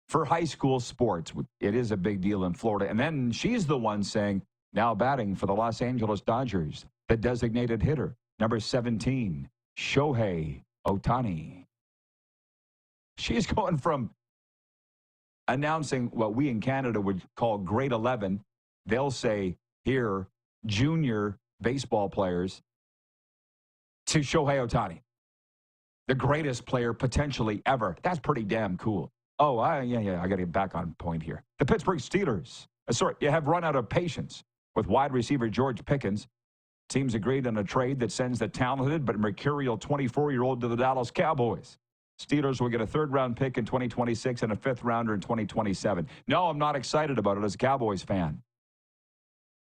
for high school sports. It is a big deal in Florida. And then she's the one saying, now batting for the Los Angeles Dodgers, the designated hitter, number 17, Shohei Ohtani. She's going from announcing what we in Canada would call grade 11. They'll say here, junior baseball players, to Shohei Ohtani, the greatest player potentially ever. That's pretty damn cool. Oh, yeah, I got to get back on point here. The Pittsburgh Steelers, you have run out of patience with wide receiver George Pickens. Teams agreed on a trade that sends the talented but mercurial 24-year-old to the Dallas Cowboys. Steelers will get a third-round pick in 2026 and a fifth-rounder in 2027. No, I'm not excited about it as a Cowboys fan.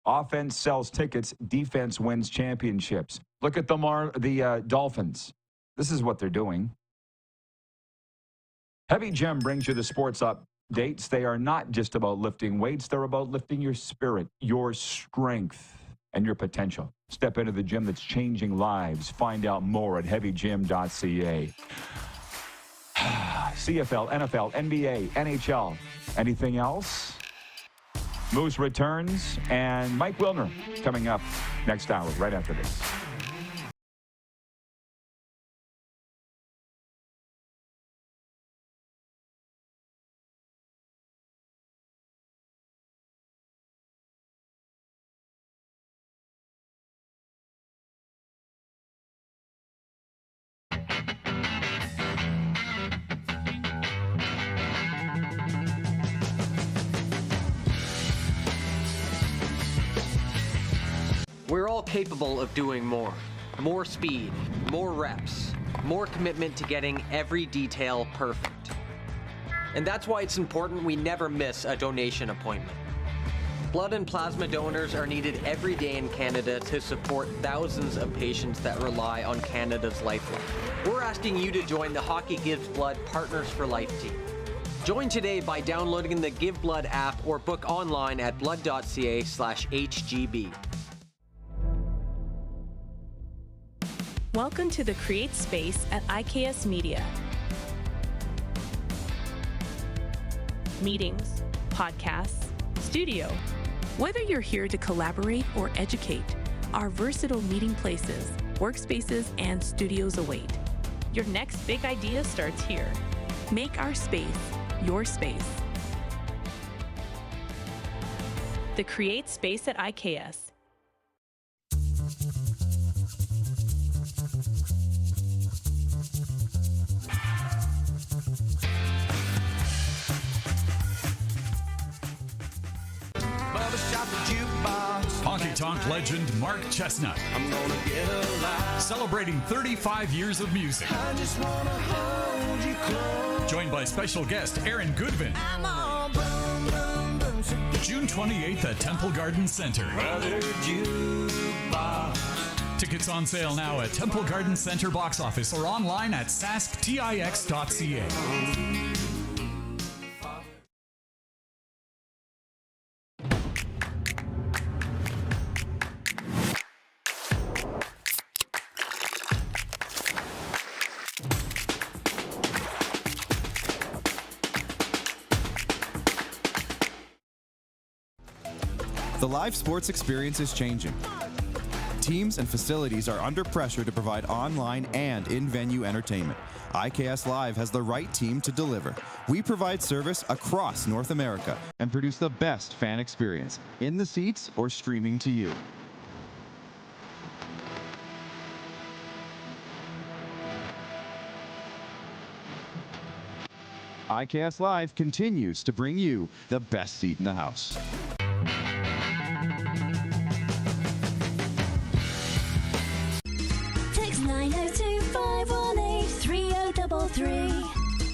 Offense sells tickets. Defense wins championships. Look at the Dolphins. This is what they're doing. Heavy Gem brings you the sports updates. They are not just about lifting weights. They're about lifting your spirit, your strength, and your potential. Step into the gym that's changing lives. Find out more at heavygym.ca. CFL, NFL, NBA, NHL. Anything else? Moose returns, and Mike Wilner coming up next hour, right after this. We're all capable of doing more. More speed, more reps, more commitment to getting every detail perfect. And that's why it's important we never miss a donation appointment. Blood and plasma donors are needed every day in Canada to support thousands of patients that rely on Canada's lifeline. We're asking you to join the Hockey Gives Blood Partners for Life team. Join today by downloading the Give Blood app or book online at blood.ca/HGB. Welcome to the Create Space at IKS Media. Meetings, podcasts, studio. Whether you're here to collaborate or educate, our versatile meeting places, workspaces, and studios await. Your next big idea starts here. Make our space your space. The Create Space at IKS. Honky Tonk legend Mark Chestnut. Celebrating 35 years of music. Joined by special guest Aaron Goodvin. June 28th at Temple Garden Center. Tickets on sale now at Temple Garden Center box office or online at sasktix.ca. The live sports experience is changing. Teams and facilities are under pressure to provide online and in-venue entertainment. IKS Live has the right team to deliver. We provide service across North America and produce the best fan experience, in the seats or streaming to you. IKS Live continues to bring you the best seat in the house. Text 902-518-3033.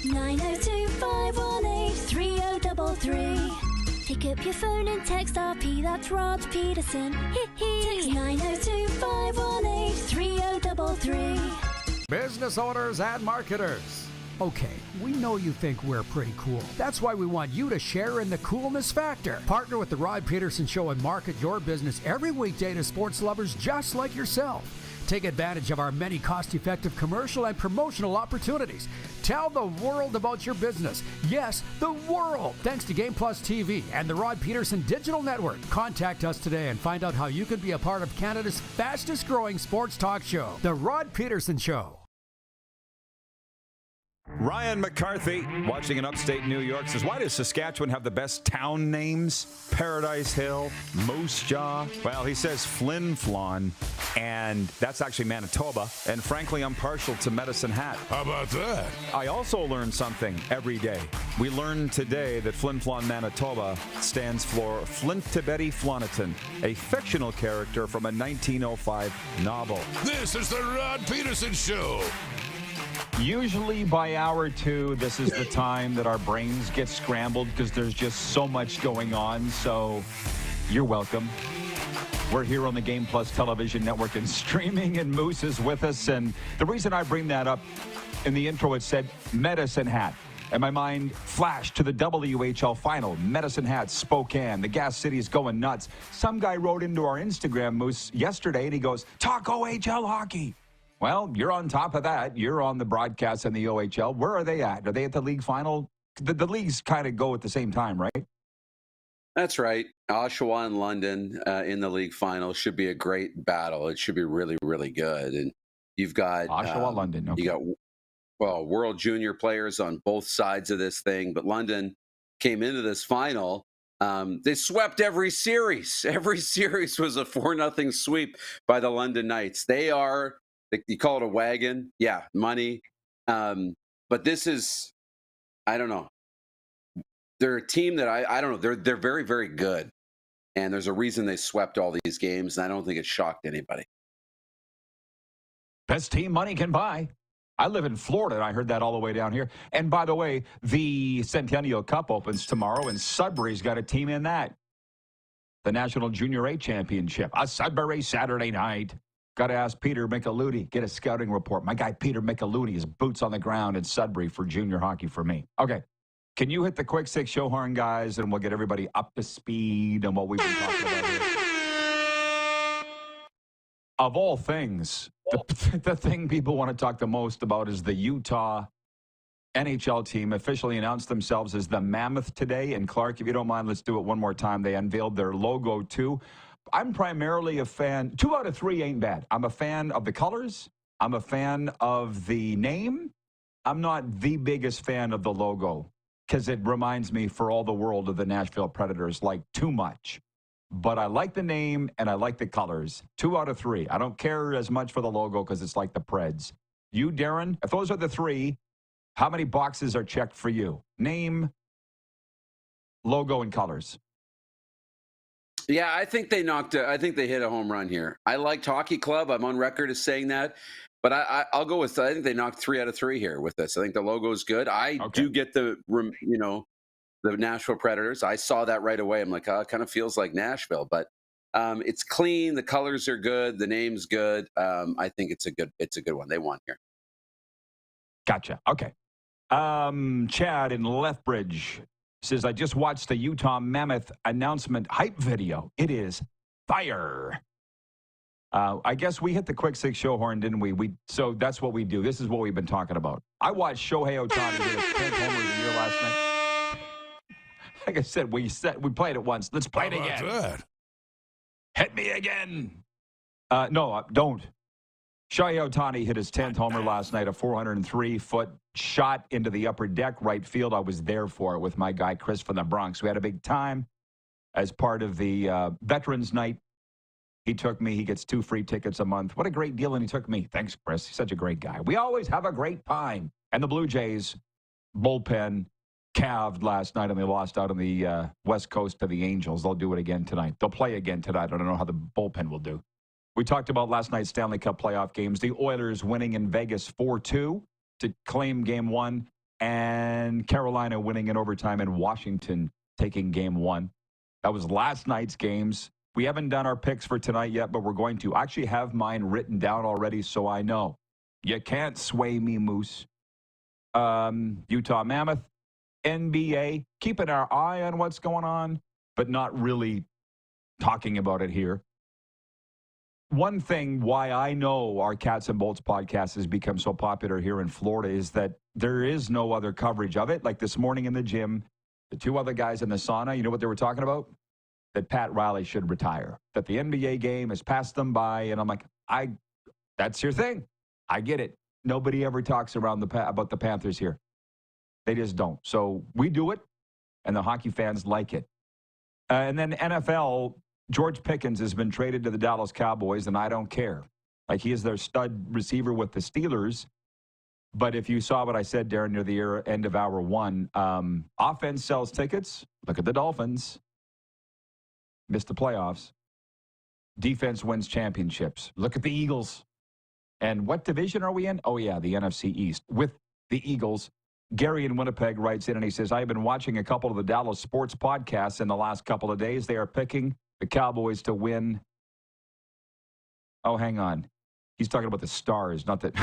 902-518-3033. Pick up your phone and text RP, that's Rod Pedersen. Text 902-518-3033. Business owners and marketers. Okay, we know you think we're pretty cool. That's why we want you to share in the coolness factor. Partner with the Rod Pedersen Show and market your business every weekday to sports lovers just like yourself. Take advantage of our many cost-effective commercial and promotional opportunities. Tell the world about your business. Yes, the world. Thanks to Game Plus TV and the Rod Pedersen Digital Network. Contact us today and find out how you can be a part of Canada's fastest-growing sports talk show, The Rod Pedersen Show. Ryan McCarthy, watching in upstate New York, says, why does Saskatchewan have the best town names? Paradise Hill, Moose Jaw. Well, he says Flin Flon, and that's actually Manitoba. And frankly, I'm partial to Medicine Hat. How about that? I also learn something every day. We learned today that Flin Flon, Manitoba stands for Flint to Betty Floniton, a fictional character from a 1905 novel. This is the Rod Pedersen Show. Usually by hour two, this is the time that our brains get scrambled because there's just so much going on. So you're welcome. We're here on the Game Plus television network and streaming, and Moose is with us. And the reason I bring that up, in the intro it said Medicine Hat. And my mind flashed to the WHL final. Medicine Hat, Spokane. The Gas City is going nuts. Some guy wrote into our Instagram, Moose, yesterday, and he goes, talk OHL hockey. Well, you're on top of that. You're on the broadcast and the OHL. Where are they at? Are they at the league final? The leagues kind of go at the same time, right? That's right. Oshawa and London in the league final should be a great battle. It should be really, really good. And you've got Oshawa, London. Okay. You got world junior players on both sides of this thing. But London came into this final. They swept every series. Every series was a 4-0 sweep by the London Knights. They are. You call it a wagon. Yeah, money. But this is, I don't know. They're a team that I don't know. They're very, very good. And there's a reason they swept all these games. And I don't think it shocked anybody. Best team money can buy. I live in Florida, and I heard that all the way down here. And by the way, the Centennial Cup opens tomorrow, and Sudbury's got a team in that. The National Junior A Championship. A Sudbury Saturday night. Got to ask Peter Micheludi, get a scouting report. My guy Peter Micheludi is boots on the ground in Sudbury for junior hockey for me. Okay, can you hit the quick six show horn, guys, and we'll get everybody up to speed on what we've been talking about here. of all things, the thing people want to talk the most about is the Utah NHL team officially announced themselves as the Mammoth today. And Clark, if you don't mind, let's do it one more time. They unveiled their logo too. I'm primarily a fan. 2 out of 3 ain't bad. I'm a fan of the colors. I'm a fan of the name. I'm not the biggest fan of the logo because it reminds me for all the world of the Nashville Predators, like too much. But I like the name and I like the colors. 2 out of 3. I don't care as much for the logo because it's like the Preds. You, Darren, if those are the 3, how many boxes are checked for you? Name, logo, and colors. Yeah, I think they hit a home run here. I liked Hockey Club. I'm on record as saying that. But I'll go with, I think they knocked 3 out of 3 here with this. I think the logo is good. I do get the Nashville Predators. I saw that right away. I'm like, oh, it kind of feels like Nashville. But it's clean. The colors are good. The name's good. I think it's a good one. They won here. Gotcha. Okay. Chad in Lethbridge says, I just watched the Utah Mammoth announcement hype video. It is fire. I guess we hit the quick 6 show horn, didn't we? So that's what we do. This is what we've been talking about. I watched Shohei Ohtani hit his 10th homer of the year last night. Like I said, we played it once. Let's play it again. That? Hit me again. No, don't. Shohei Ohtani hit his 10th homer last night, a 403-foot shot into the upper deck right field. I was there for it with my guy Chris from the Bronx. We had a big time as part of the Veterans Night. He took me. He gets 2 free tickets a month. What a great deal, and he took me. Thanks, Chris. He's such a great guy. We always have a great time. And the Blue Jays bullpen calved last night, and they lost out on the West Coast to the Angels. They'll do it again tonight. They'll play again tonight. I don't know how the bullpen will do. We talked about last night's Stanley Cup playoff games. The Oilers winning in Vegas 4-2 to claim Game 1, and Carolina winning in overtime, and Washington taking Game 1. That was last night's games. We haven't done our picks for tonight yet, but we're going to. I actually have mine written down already, so I know. You can't sway me, Moose. Utah Mammoth, NBA, keeping our eye on what's going on, but not really talking about it here. One thing why I know our Cats and Bolts podcast has become so popular here in Florida is that there is no other coverage of it. Like this morning in the gym, the 2 other guys in the sauna, you know what they were talking about? That Pat Riley should retire, that the NBA game has passed them by. And I'm like, that's your thing. I get it. Nobody ever talks about the Panthers here. They just don't. So we do it, and the hockey fans like it. And then NFL, George Pickens has been traded to the Dallas Cowboys, and I don't care. Like, he is their stud receiver with the Steelers. But if you saw what I said, Darren, near the end of hour 1, offense sells tickets. Look at the Dolphins. Missed the playoffs. Defense wins championships. Look at the Eagles. And what division are we in? Oh, yeah, the NFC East with the Eagles. Gary in Winnipeg writes in, and he says, I've been watching a couple of the Dallas sports podcasts in the last couple of days. They are picking the Cowboys to win. Oh, hang on. He's talking about the Stars, not that.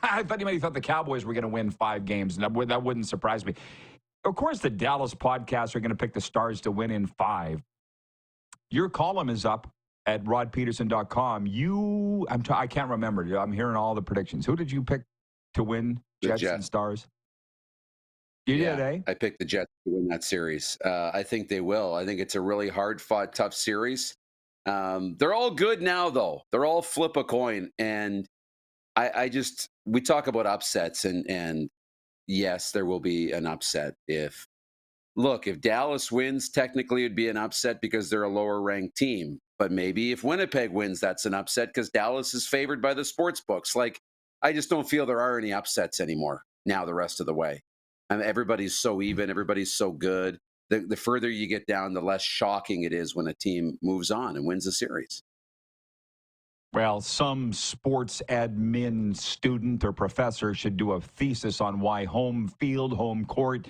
I thought he thought the Cowboys were going to win 5 games, and that wouldn't surprise me. Of course, the Dallas podcasts are going to pick the Stars to win in 5. Your column is up at rodpeterson.com. I can't remember. I'm hearing all the predictions. Who did you pick to win, Jets and Stars? You did, eh? I picked the Jets to win that series. I think they will. I think it's a really hard-fought, tough series. They're all good now, though. They're all flip a coin. And we talk about upsets, and yes, there will be an upset. If Dallas wins, technically it'd be an upset because they're a lower-ranked team. But maybe if Winnipeg wins, that's an upset because Dallas is favored by the sports books. Like, I just don't feel there are any upsets anymore now the rest of the way. I mean, everybody's so even. Everybody's so good. The further you get down, the less shocking it is when a team moves on and wins a series. Well, some sports admin student or professor should do a thesis on why home field, home court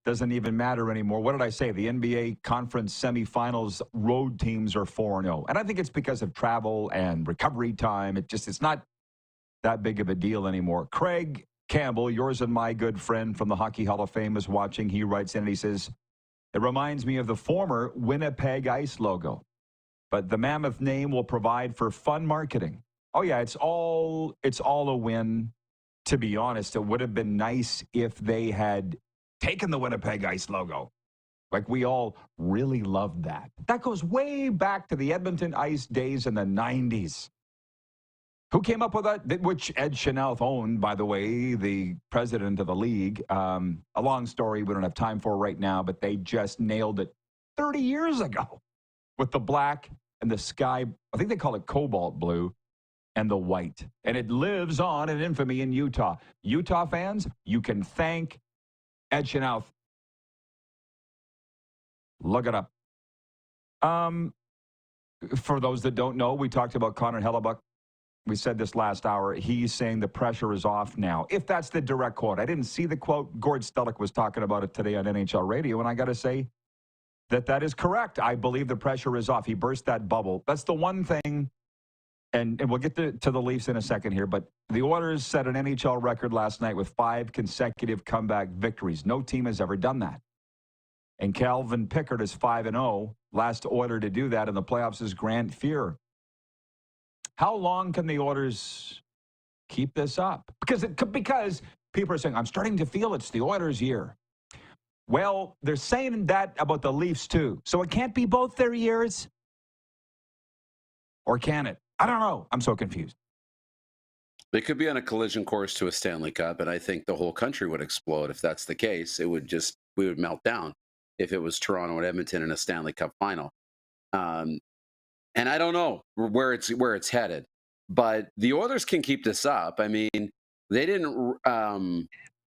doesn't even matter anymore. What did I say? The NBA conference semifinals road teams are 4-0. And I think it's because of travel and recovery time. It's not that big of a deal anymore. Craig Campbell, yours and my good friend from the Hockey Hall of Fame, is watching. He writes in and he says, it reminds me of the former Winnipeg Ice logo. But the Mammoth name will provide for fun marketing. Oh, yeah, it's all a win. To be honest, it would have been nice if they had taken the Winnipeg Ice logo. Like, we all really loved that. That goes way back to the Edmonton Ice days in the 90s. Who came up with that? Which Ed Chenault owned, by the way, the president of the league. A long story we don't have time for right now, but they just nailed it 30 years ago with the black and the sky. I think they call it cobalt blue and the white. And it lives on in infamy in Utah. Utah fans, you can thank Ed Chenault. Look it up. For those that don't know, we talked about Connor Hellebuck. We said this last hour. He's saying the pressure is off now. If that's the direct quote. I didn't see the quote. Gord Stellick was talking about it today on NHL radio, and I got to say that is correct. I believe the pressure is off. He burst that bubble. That's the one thing, and we'll get to the Leafs in a second here, but the Oilers set an NHL record last night with 5 consecutive comeback victories. No team has ever done that. And Calvin Pickard is 5-0. Last Oiler to do that in the playoffs is Grant Fuhr. How long can the Oilers keep this up? Because people are saying, I'm starting to feel it's the Oilers' year. Well, they're saying that about the Leafs too. So it can't be both their years? Or can it? I don't know. I'm so confused. They could be on a collision course to a Stanley Cup, and I think the whole country would explode if that's the case. We would melt down if it was Toronto and Edmonton in a Stanley Cup final. And I don't know where it's headed, but the Oilers can keep this up. I mean, they didn't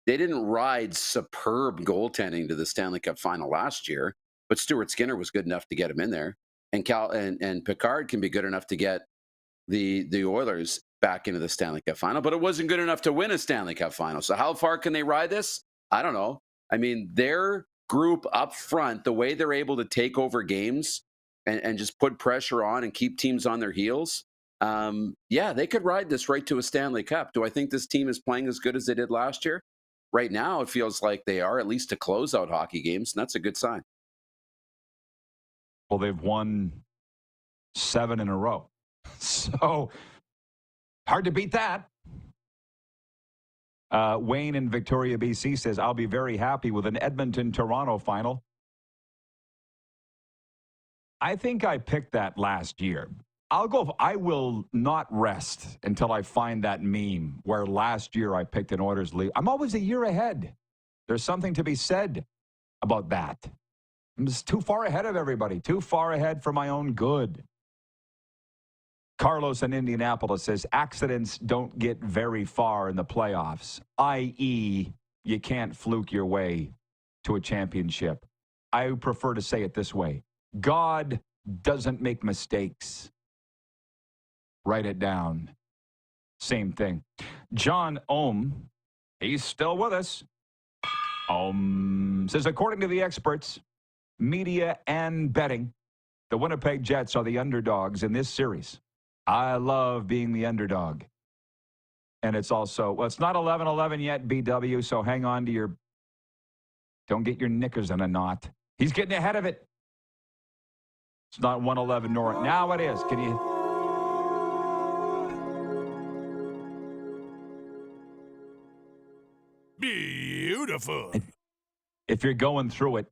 ride superb goaltending to the Stanley Cup final last year, but Stuart Skinner was good enough to get him in there, and Picard can be good enough to get the Oilers back into the Stanley Cup final, but it wasn't good enough to win a Stanley Cup final. So how far can they ride this? I don't know. I mean, their group up front, the way they're able to take over games and just put pressure on and keep teams on their heels, they could ride this right to a Stanley Cup. Do I think this team is playing as good as they did last year? Right now, it feels like they are, at least to close out hockey games, and that's a good sign. Well, they've won 7 in a row. So, hard to beat that. Wayne in Victoria, BC says, I'll be very happy with an Edmonton-Toronto final. I think I picked that last year. I will not rest until I find that meme where last year I picked an Oilers lead. I'm always a year ahead. There's something to be said about that. I'm just too far ahead of everybody, too far ahead for my own good. Carlos in Indianapolis says, accidents don't get very far in the playoffs, i.e., you can't fluke your way to a championship. I prefer to say it this way. God doesn't make mistakes. Write it down. Same thing. John Ohm, he's still with us. Ohm says, according to the experts, media and betting, the Winnipeg Jets are the underdogs in this series. I love being the underdog. And it's also, well, it's not 11-11 yet, BW, so hang on to don't get your knickers in a knot. He's getting ahead of it. It's not 111 nor now it is. Can you? Beautiful. If you're going through it,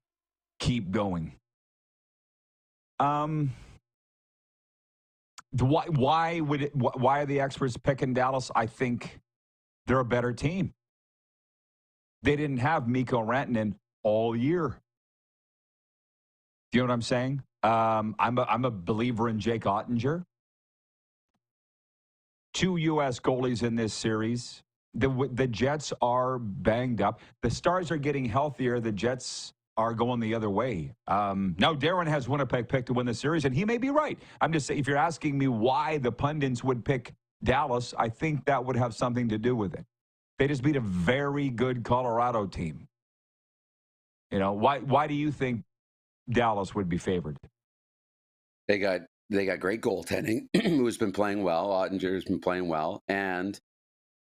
keep going. Why are the experts picking Dallas? I think they're a better team. They didn't have Mikko Rantanen all year. Do you know what I'm saying? I'm a believer in Jake Ottinger. 2 U.S. goalies in this series. The Jets are banged up. The Stars are getting healthier. The Jets are going the other way. Now, Darren has Winnipeg picked to win the series, and he may be right. I'm just saying, if you're asking me why the pundits would pick Dallas, I think that would have something to do with it. They just beat a very good Colorado team. You know, why do you think Dallas would be favored? They got great goaltending, who's been playing well. Ottinger's been playing well, and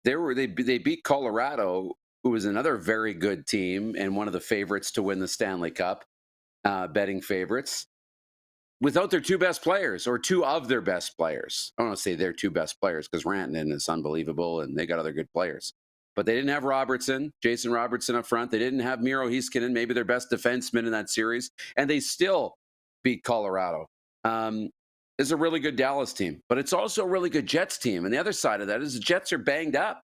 they beat Colorado, who was another very good team and one of the favorites to win the Stanley Cup, betting favorites. without their two best players or two of their best players. I don't want to say their two best players because Rantanen is unbelievable and they got other good players. But they didn't have Robertson, Jason Robertson up front. They didn't have Miro Heiskanen, maybe their best defenseman in that series. And they still beat Colorado. It's a really good Dallas team, but it's also a really good Jets team. And the other side of that is the Jets are banged up.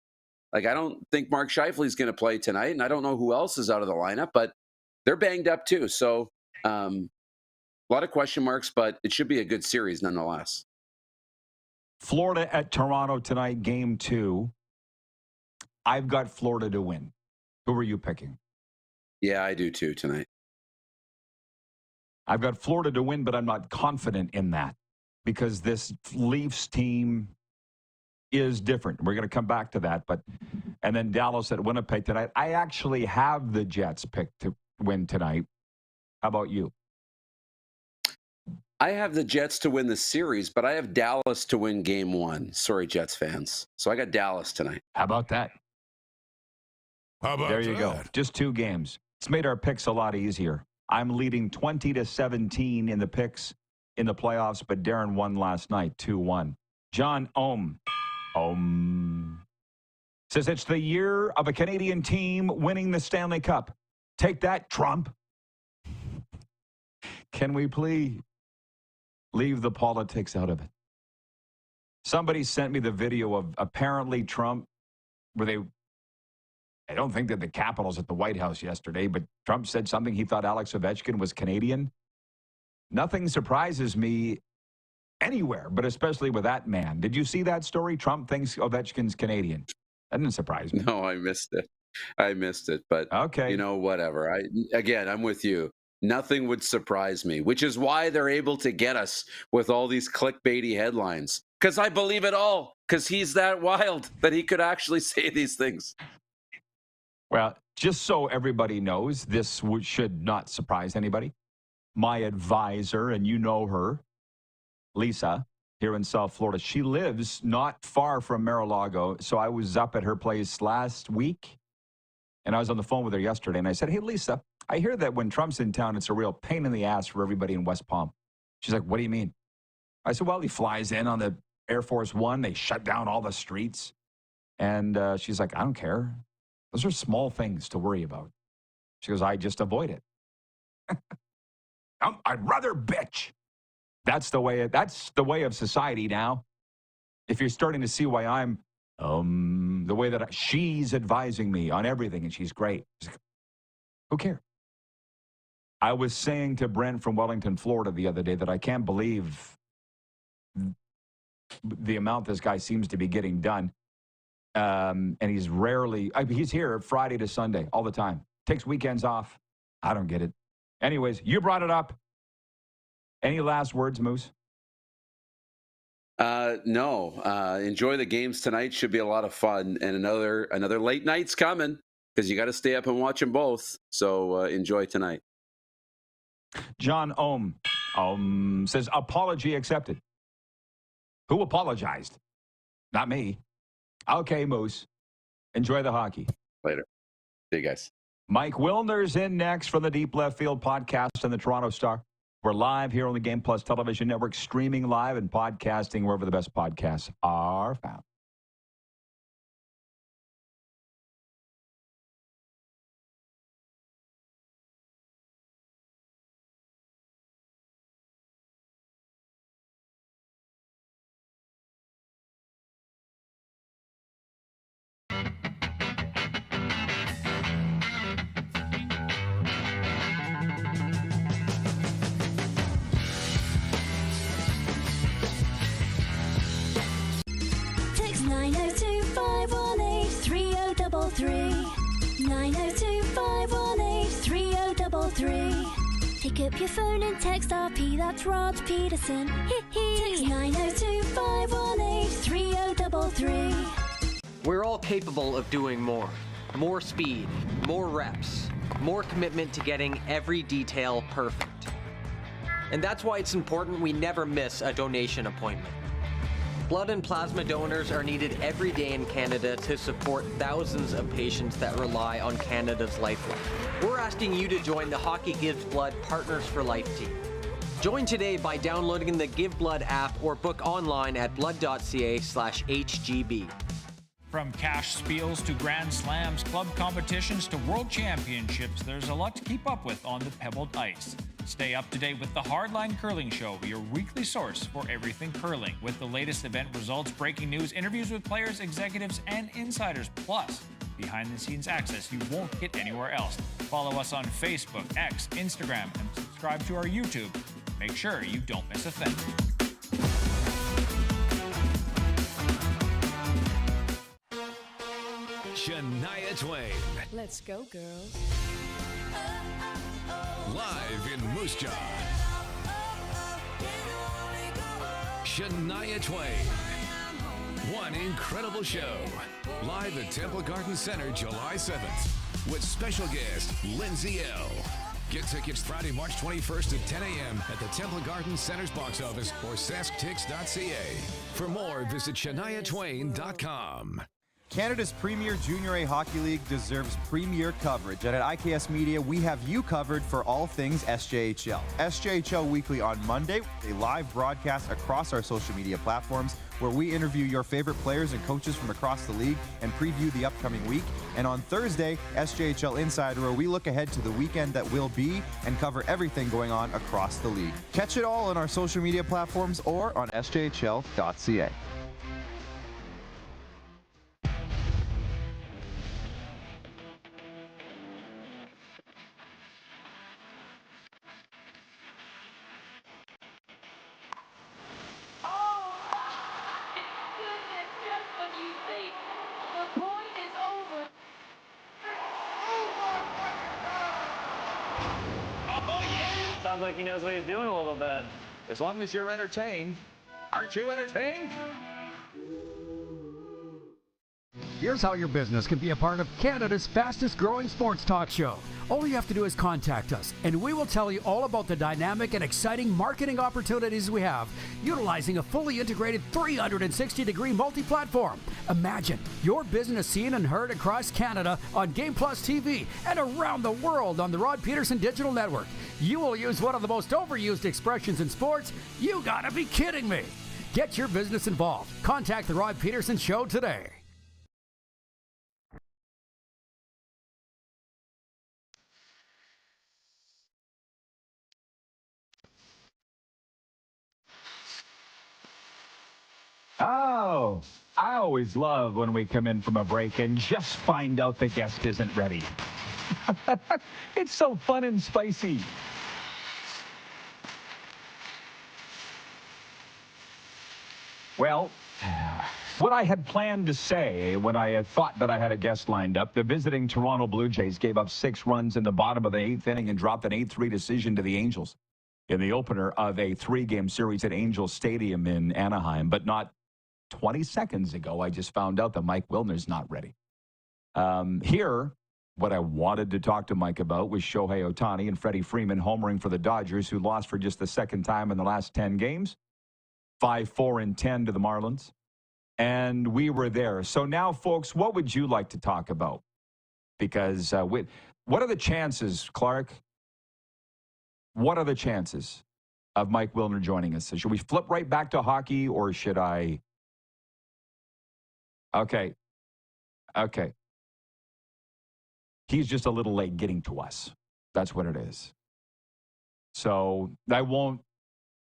Like, I don't think Mark Scheifele is going to play tonight, and I don't know who else is out of the lineup, but they're banged up too. So a lot of question marks, but it should be a good series nonetheless. Florida at Toronto tonight, game 2. I've got Florida to win. Who are you picking? Yeah, I do too tonight. I've got Florida to win, but I'm not confident in that because this Leafs team is different. We're going to come back to that. And then Dallas at Winnipeg tonight. I actually have the Jets picked to win tonight. How about you? I have the Jets to win the series, but I have Dallas to win game 1. Sorry, Jets fans. So I got Dallas tonight. How about that? How about there you go. Just 2 games. It's made our picks a lot easier. I'm leading 20-17 in the picks in the playoffs, but Darren won last night, 2-1. John Ohm says it's the year of a Canadian team winning the Stanley Cup. Take that, Trump. Can we please leave the politics out of it? Somebody sent me the video of apparently Trump, where I don't think that the Capitals at the White House yesterday, but Trump said something. He thought Alex Ovechkin was Canadian. Nothing surprises me anywhere, but especially with that man. Did you see that story? Trump thinks Ovechkin's Canadian. That didn't surprise me. No, I missed it. But, okay, whatever. I'm with you. Nothing would surprise me, which is why they're able to get us with all these clickbaity headlines. Because I believe it all. Because he's that wild that he could actually say these things. Well, just so everybody knows, this should not surprise anybody. My advisor, and you know her, Lisa, here in South Florida, she lives not far from Mar-a-Lago. So I was up at her place last week, and I was on the phone with her yesterday, and I said, hey, Lisa, I hear that when Trump's in town, it's a real pain in the ass for everybody in West Palm. She's like, what do you mean? I said, well, he flies in on the Air Force One. They shut down all the streets. And she's like, I don't care. Those are small things to worry about. She goes, I just avoid it. I'd rather bitch. That's the way of society now. If you're starting to see why I'm the way that she's advising me on everything, and she's great. She's like, who cares? I was saying to Brent from Wellington, Florida the other day that I can't believe the amount this guy seems to be getting done. And he's he's here Friday to Sunday all the time. Takes weekends off. I don't get it. Anyways, you brought it up. Any last words, Moose? No. Enjoy the games tonight. Should be a lot of fun. And another late night's coming because you got to stay up and watch them both. So enjoy tonight. John Ohm says, apology accepted. Who apologized? Not me. Okay, Moose. Enjoy the hockey. Later. See you guys. Mike Wilner's in next from the Deep Left Field podcast and the Toronto Star. We're live here on the Game Plus Television Network, streaming live and podcasting wherever the best podcasts are found. Text 902-518-3033. 902-518-3033. Pick up your phone and text RP, that's Rod Pedersen. Text 902-518-3033. We're all capable of doing more. More speed, more reps, more commitment to getting every detail perfect. And that's why it's important we never miss a donation appointment. Blood and plasma donors are needed every day in Canada to support thousands of patients that rely on Canada's lifeline. We're asking you to join the Hockey Gives Blood Partners for Life team. Join today by downloading the Give Blood app or book online at blood.ca/HGB. From cash spiels to Grand Slams, club competitions to world championships, there's a lot to keep up with on the pebbled ice. Stay up to date with the Hardline Curling Show, your weekly source for everything curling. With the latest event results, breaking news, interviews with players, executives, and insiders, plus behind-the-scenes access you won't get anywhere else. Follow us on Facebook, X, Instagram, and subscribe to our YouTube. Make sure you don't miss a thing. Shania Twain. Let's go, girls. Live in Moose Jaw. Shania Twain. One incredible show. Live at Temple Garden Center, July 7th. With special guest, Lindsay L. Get tickets Friday, March 21st at 10 a.m. at the Temple Garden Center's box office or sasktix.ca. For more, visit ShaniaTwain.com. Canada's premier Junior A Hockey League deserves premier coverage, and at IKS Media, we have you covered for all things SJHL. SJHL Weekly on Monday, a live broadcast across our social media platforms where we interview your favorite players and coaches from across the league and preview the upcoming week. And on Thursday, SJHL Insider, where we look ahead to the weekend that will be and cover everything going on across the league. Catch it all on our social media platforms or on sjhl.ca. Sounds like he knows what he's doing a little bit. As long as you're entertained. Aren't you entertained? Here's how your business can be a part of Canada's fastest growing sports talk show. All you have to do is contact us, and we will tell you all about the dynamic and exciting marketing opportunities we have, utilizing a fully integrated 360-degree multi-platform. Imagine your business seen and heard across Canada on Game Plus TV and around the world on the Rod Pedersen Digital Network. You will use one of the most overused expressions in sports. You gotta be kidding me. Get your business involved. Contact the Rod Pedersen Show today. Oh, I always love when we come in from a break and just find out the guest isn't ready. It's so fun and spicy. Well, what I had planned to say when I had thought that I had a guest lined up, the visiting Toronto Blue Jays gave up 6 runs in the bottom of the 8th inning and dropped an 8-3 decision to the Angels in the opener of a 3-game series at Angels Stadium in Anaheim. But not 20 seconds ago, I just found out that Mike Wilner's not ready. Here, what I wanted to talk to Mike about was Shohei Ohtani and Freddie Freeman homering for the Dodgers, who lost for just the second time in the last 10 games, 5-4-10 to the Marlins. And we were there. So now, folks, what would you like to talk about? Because what are the chances, Clark? What are the chances of Mike Wilner joining us? Should we flip right back to hockey, or should I? Okay. He's just a little late getting to us. That's what it is. So I won't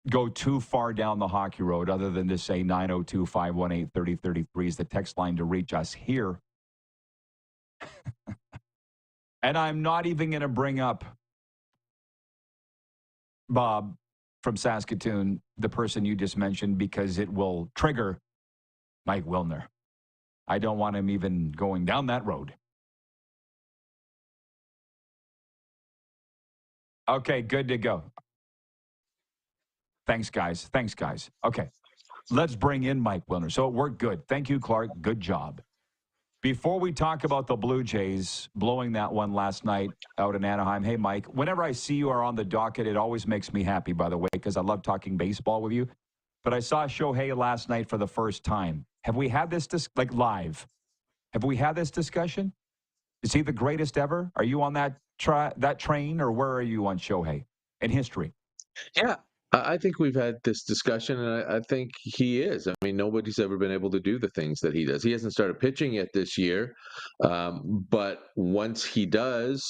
go too far down the hockey road other than to say 902-518-3033 is the text line to reach us here. And I'm not even going to bring up Bob from Saskatoon, the person you just mentioned, because it will trigger Mike Wilner. I don't want him even going down that road. Okay, good to go. Thanks, guys. Okay, let's bring in Mike Wilner. So it worked good. Thank you, Clark. Good job. Before we talk about the Blue Jays blowing that one last night out in Anaheim, hey, Mike, whenever I see you are on the docket, it always makes me happy, by the way, because I love talking baseball with you. But I saw Shohei last night for the first time. Have we had this, live? Have we had this discussion? Is he the greatest ever? Are you on that train, or where are you on Shohei in history? Yeah, I think we've had this discussion, and I think he is. I mean, nobody's ever been able to do the things that he does. He hasn't started pitching yet this year, but once he does,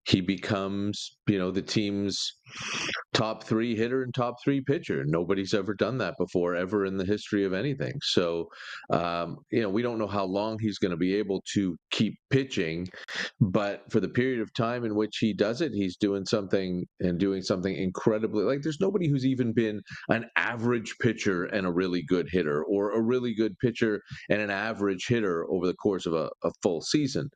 he becomes, the team's top 3 hitter and top 3 pitcher. Nobody's ever done that before, ever in the history of anything. So, we don't know how long he's going to be able to keep pitching, but for the period of time in which he does it, he's doing something incredibly, like there's nobody who's even been an average pitcher and a really good hitter, or a really good pitcher and an average hitter over the course of a full season.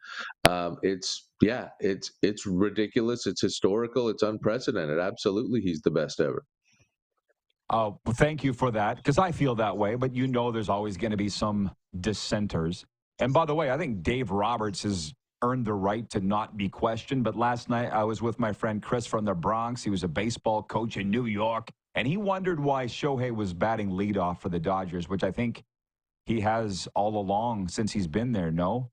It's ridiculous. It's historical. It's unprecedented. Absolutely, he's the best ever. Oh, well, thank you for that, because I feel that way, but there's always going to be some dissenters. And by the way, I think Dave Roberts has earned the right to not be questioned, but last night I was with my friend Chris from the Bronx. He was a baseball coach in New York, and he wondered why Shohei was batting leadoff for the Dodgers, which I think he has all along since he's been there, no?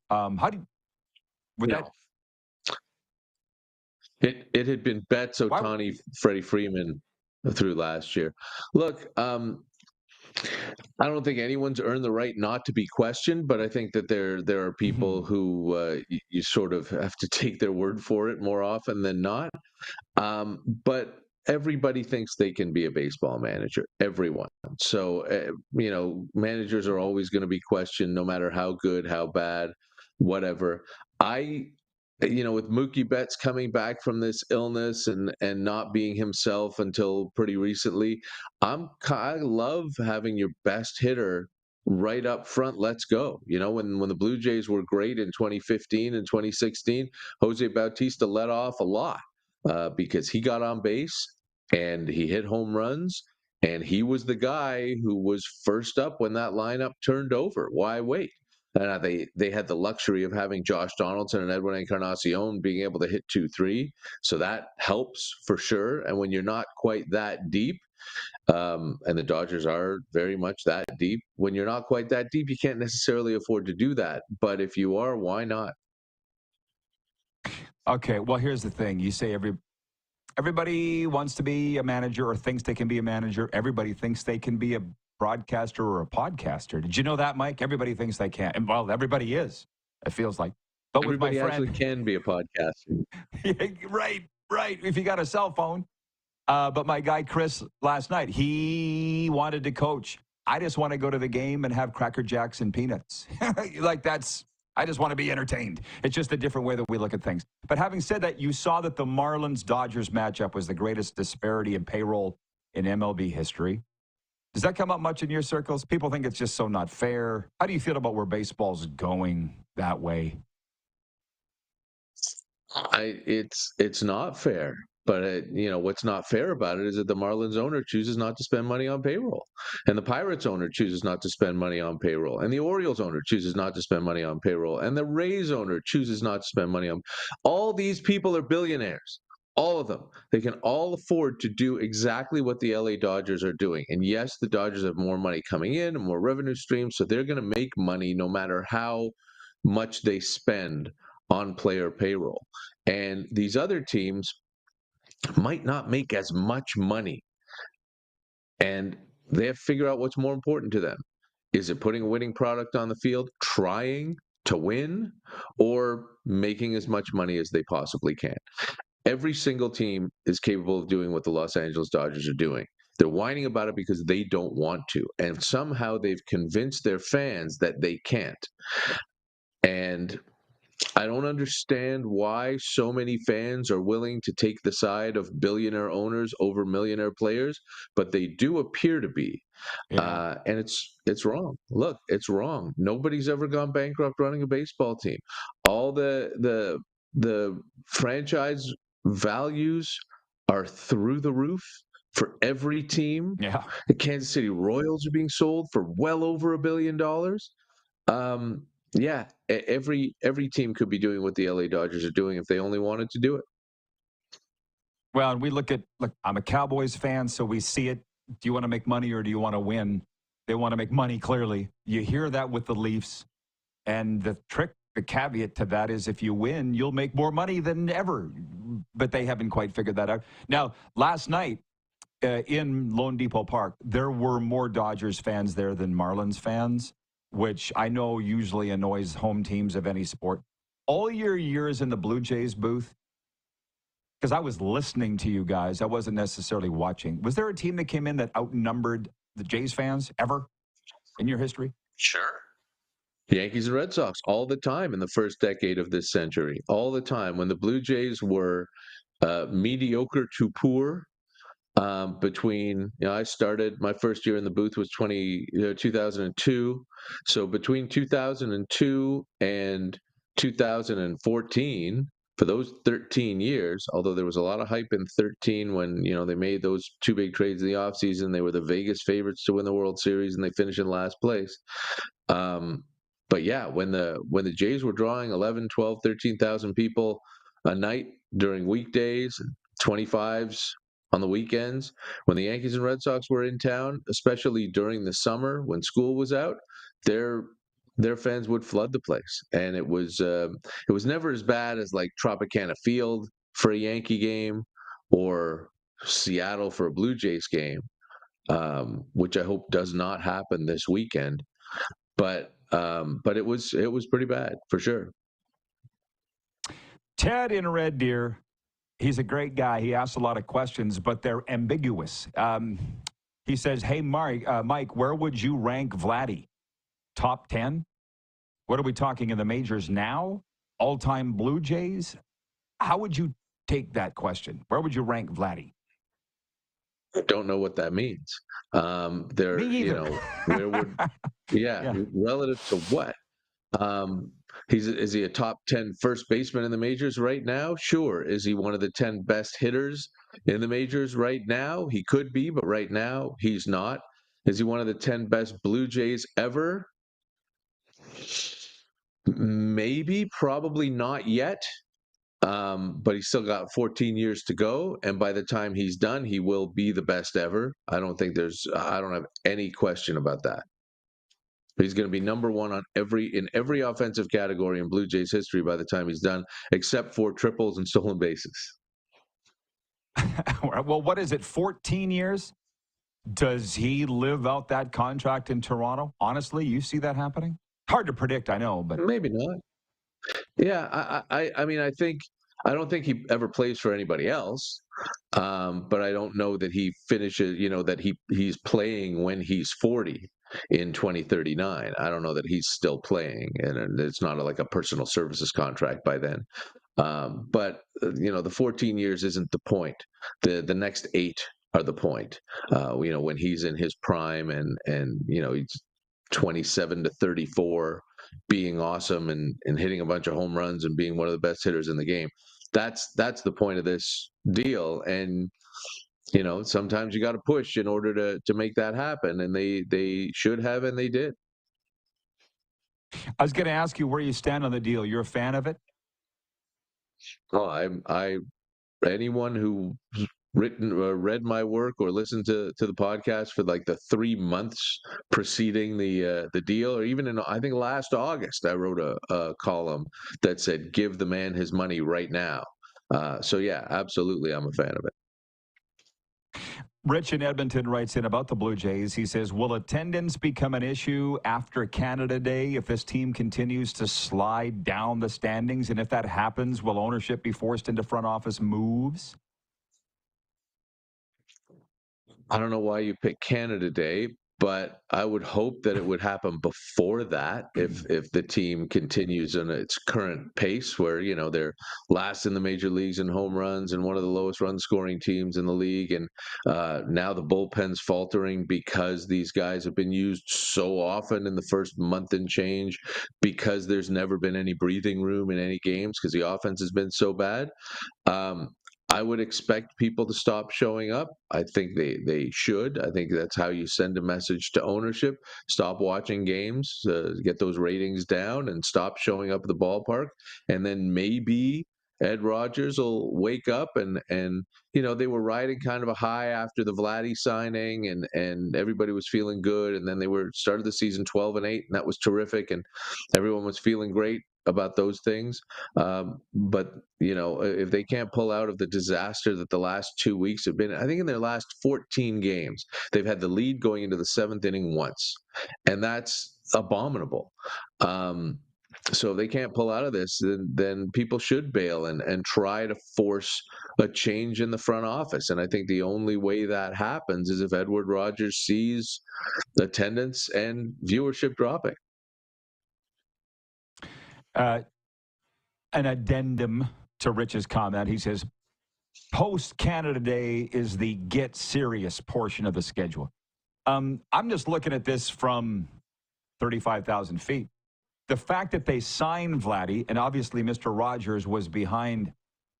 It had been Betts, Ohtani, Freddie Freeman through last year. Look, I don't think anyone's earned the right not to be questioned, but I think that there are people who you sort of have to take their word for it more often than not. But everybody thinks they can be a baseball manager. Everyone. So, managers are always going to be questioned, no matter how good, how bad, whatever. With Mookie Betts coming back from this illness and not being himself until pretty recently, I love having your best hitter right up front. Let's go. When the Blue Jays were great in 2015 and 2016, Jose Bautista let off a lot because he got on base and he hit home runs, and he was the guy who was first up when that lineup turned over. Why wait? And they had the luxury of having Josh Donaldson and Edwin Encarnacion being able to hit 2-3, so that helps for sure. And when you're not quite that deep, and the Dodgers are very much that deep, when you're not quite that deep, you can't necessarily afford to do that. But if you are, why not? Okay, well, here's the thing. You say everybody wants to be a manager or thinks they can be a manager. Everybody thinks they can be a broadcaster or a podcaster. Did you know that, Mike? Everybody thinks they can. And, well, everybody is, it feels like. But everybody with my friend, actually can be a podcaster. Right. If you got a cell phone. But my guy, Chris, last night, he wanted to coach. I just want to go to the game and have Cracker Jacks and peanuts. I just want to be entertained. It's just a different way that we look at things. But having said that, you saw that the Marlins-Dodgers matchup was the greatest disparity in payroll in MLB history. Does that come up much in your circles? People think it's just so not fair. How do you feel about where baseball's going that way? It's not fair. But what's not fair about it is that the Marlins owner chooses not to spend money on payroll, and the Pirates owner chooses not to spend money on payroll, and the Orioles owner chooses not to spend money on payroll, and the Rays owner chooses not to spend money on. All these people are billionaires. All of them. They can all afford to do exactly what the LA Dodgers are doing. And yes, the Dodgers have more money coming in and more revenue streams, so they're going to make money no matter how much they spend on player payroll. And these other teams might not make as much money, and they have to figure out what's more important to them. Is it putting a winning product on the field, trying to win, or making as much money as they possibly can? Every single team is capable of doing what the Los Angeles Dodgers are doing. They're whining about it because they don't want to, and somehow they've convinced their fans that they can't. And I don't understand why so many fans are willing to take the side of billionaire owners over millionaire players, but they do appear to be. Yeah. And it's wrong. Look, it's wrong. Nobody's ever gone bankrupt running a baseball team. All the franchise values are through the roof for every team. Yeah. The Kansas City Royals are being sold for well over $1 billion. Yeah, every team could be doing what the LA Dodgers are doing if they only wanted to do it. Well, and look, I'm a Cowboys fan, so we see it. Do you want to make money or do you want to win? They want to make money, clearly. You hear that with the Leafs. And the caveat to that is if you win, you'll make more money than ever. But they haven't quite figured that out. Now, last night, in Lone Depot Park, there were more Dodgers fans there than Marlins fans, which I know usually annoys home teams of any sport. All your years in the Blue Jays booth, because I was listening to you guys, I wasn't necessarily watching. Was there a team that came in that outnumbered the Jays fans ever in your history? Sure. Yankees and Red Sox all the time in the first decade of this century, all the time. When the Blue Jays were mediocre to poor, between, I started my first year in the booth was 2002. So between 2002 and 2014, for those 13 years, although there was a lot of hype in 13 when, they made those two big trades in the offseason, they were the Vegas favorites to win the World Series and they finished in last place. But yeah, when the Jays were drawing 11, 12, 13,000 people a night during weekdays, 25s on the weekends, when the Yankees and Red Sox were in town, especially during the summer when school was out, their fans would flood the place, and it was never as bad as like Tropicana Field for a Yankee game or Seattle for a Blue Jays game, which I hope does not happen this weekend. But it was pretty bad for sure. Ted in Red Deer, he's a great guy. He asks a lot of questions, but they're ambiguous. He says, hey, Mike, where would you rank Vladdy? Top 10? What are we talking in the majors now? All-time Blue Jays? How would you take that question? Where would you rank Vladdy? I don't know what that means. Me either. Where would, yeah, relative to what? Is he a top 10 first baseman in the majors right now? Sure. Is he one of the 10 best hitters in the majors right now? He could be, but right now he's not. Is he one of the 10 best Blue Jays ever? Maybe, probably not yet. But he's still got 14 years to go, and by the time he's done, he will be the best ever. I don't have any question about that. He's going to be number one in every offensive category in Blue Jays history by the time he's done, except for triples and stolen bases. Well, what is it, 14 years? Does he live out that contract in Toronto? Honestly, you see that happening? Hard to predict, I know, but maybe not. Yeah, I mean, I don't think he ever plays for anybody else, but I don't know that he finishes. That he's playing when he's 40 in 2039. I don't know that he's still playing, and it's not like a personal services contract by then. But the 14 years isn't the point. The next 8 are the point. When he's in his prime and he's 27 to 34, being awesome and hitting a bunch of home runs and being one of the best hitters in the game. That's the point of this deal. And sometimes you got to push in order to make that happen, and they should have, and they did. I was going to ask you where you stand on the deal. You're a fan of it? Oh, anyone who read my work or listened to the podcast for like the 3 months preceding the deal, or even in, I think last August, I wrote a column that said, give the man his money right now. So yeah, absolutely, I'm a fan of it. Rich in Edmonton writes in about the Blue Jays. He says, will attendance become an issue after Canada Day if this team continues to slide down the standings? And if that happens, will ownership be forced into front office moves? I don't know why you picked Canada Day, but I would hope that it would happen before that if the team continues on its current pace where, they're last in the major leagues in home runs and one of the lowest run scoring teams in the league. And now the bullpen's faltering because these guys have been used so often in the first month and change because there's never been any breathing room in any games because the offense has been so bad. I would expect people to stop showing up. I think they should. I think that's how you send a message to ownership. Stop watching games, get those ratings down, and stop showing up at the ballpark. And then maybe Ed Rogers will wake up and they were riding kind of a high after the Vladdy signing and everybody was feeling good. And then they started the season 12-8, and that was terrific. And everyone was feeling great about those things. But if they can't pull out of the disaster that the last 2 weeks have been, I think in their last 14 games, they've had the lead going into the seventh inning once, and that's abominable. So if they can't pull out of this, then people should bail and try to force a change in the front office. And I think the only way that happens is if Edward Rogers sees attendance and viewership dropping. An addendum to Rich's comment. He says, post-Canada Day is the get serious portion of the schedule. I'm just looking at this from 35,000 feet. The fact that they signed Vladdy, and obviously Mr. Rogers was behind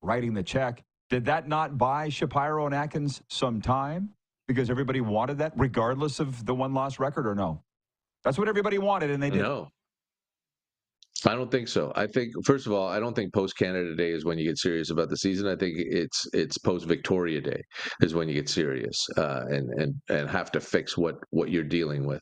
writing the check, did that not buy Shapiro and Atkins some time? Because everybody wanted that, regardless of the one-loss record, or no? That's what everybody wanted, and they did. No. I don't think so. I think, first of all, I don't think post-Canada Day is when you get serious about the season. I think it's post-Victoria Day is when you get serious and have to fix what you're dealing with.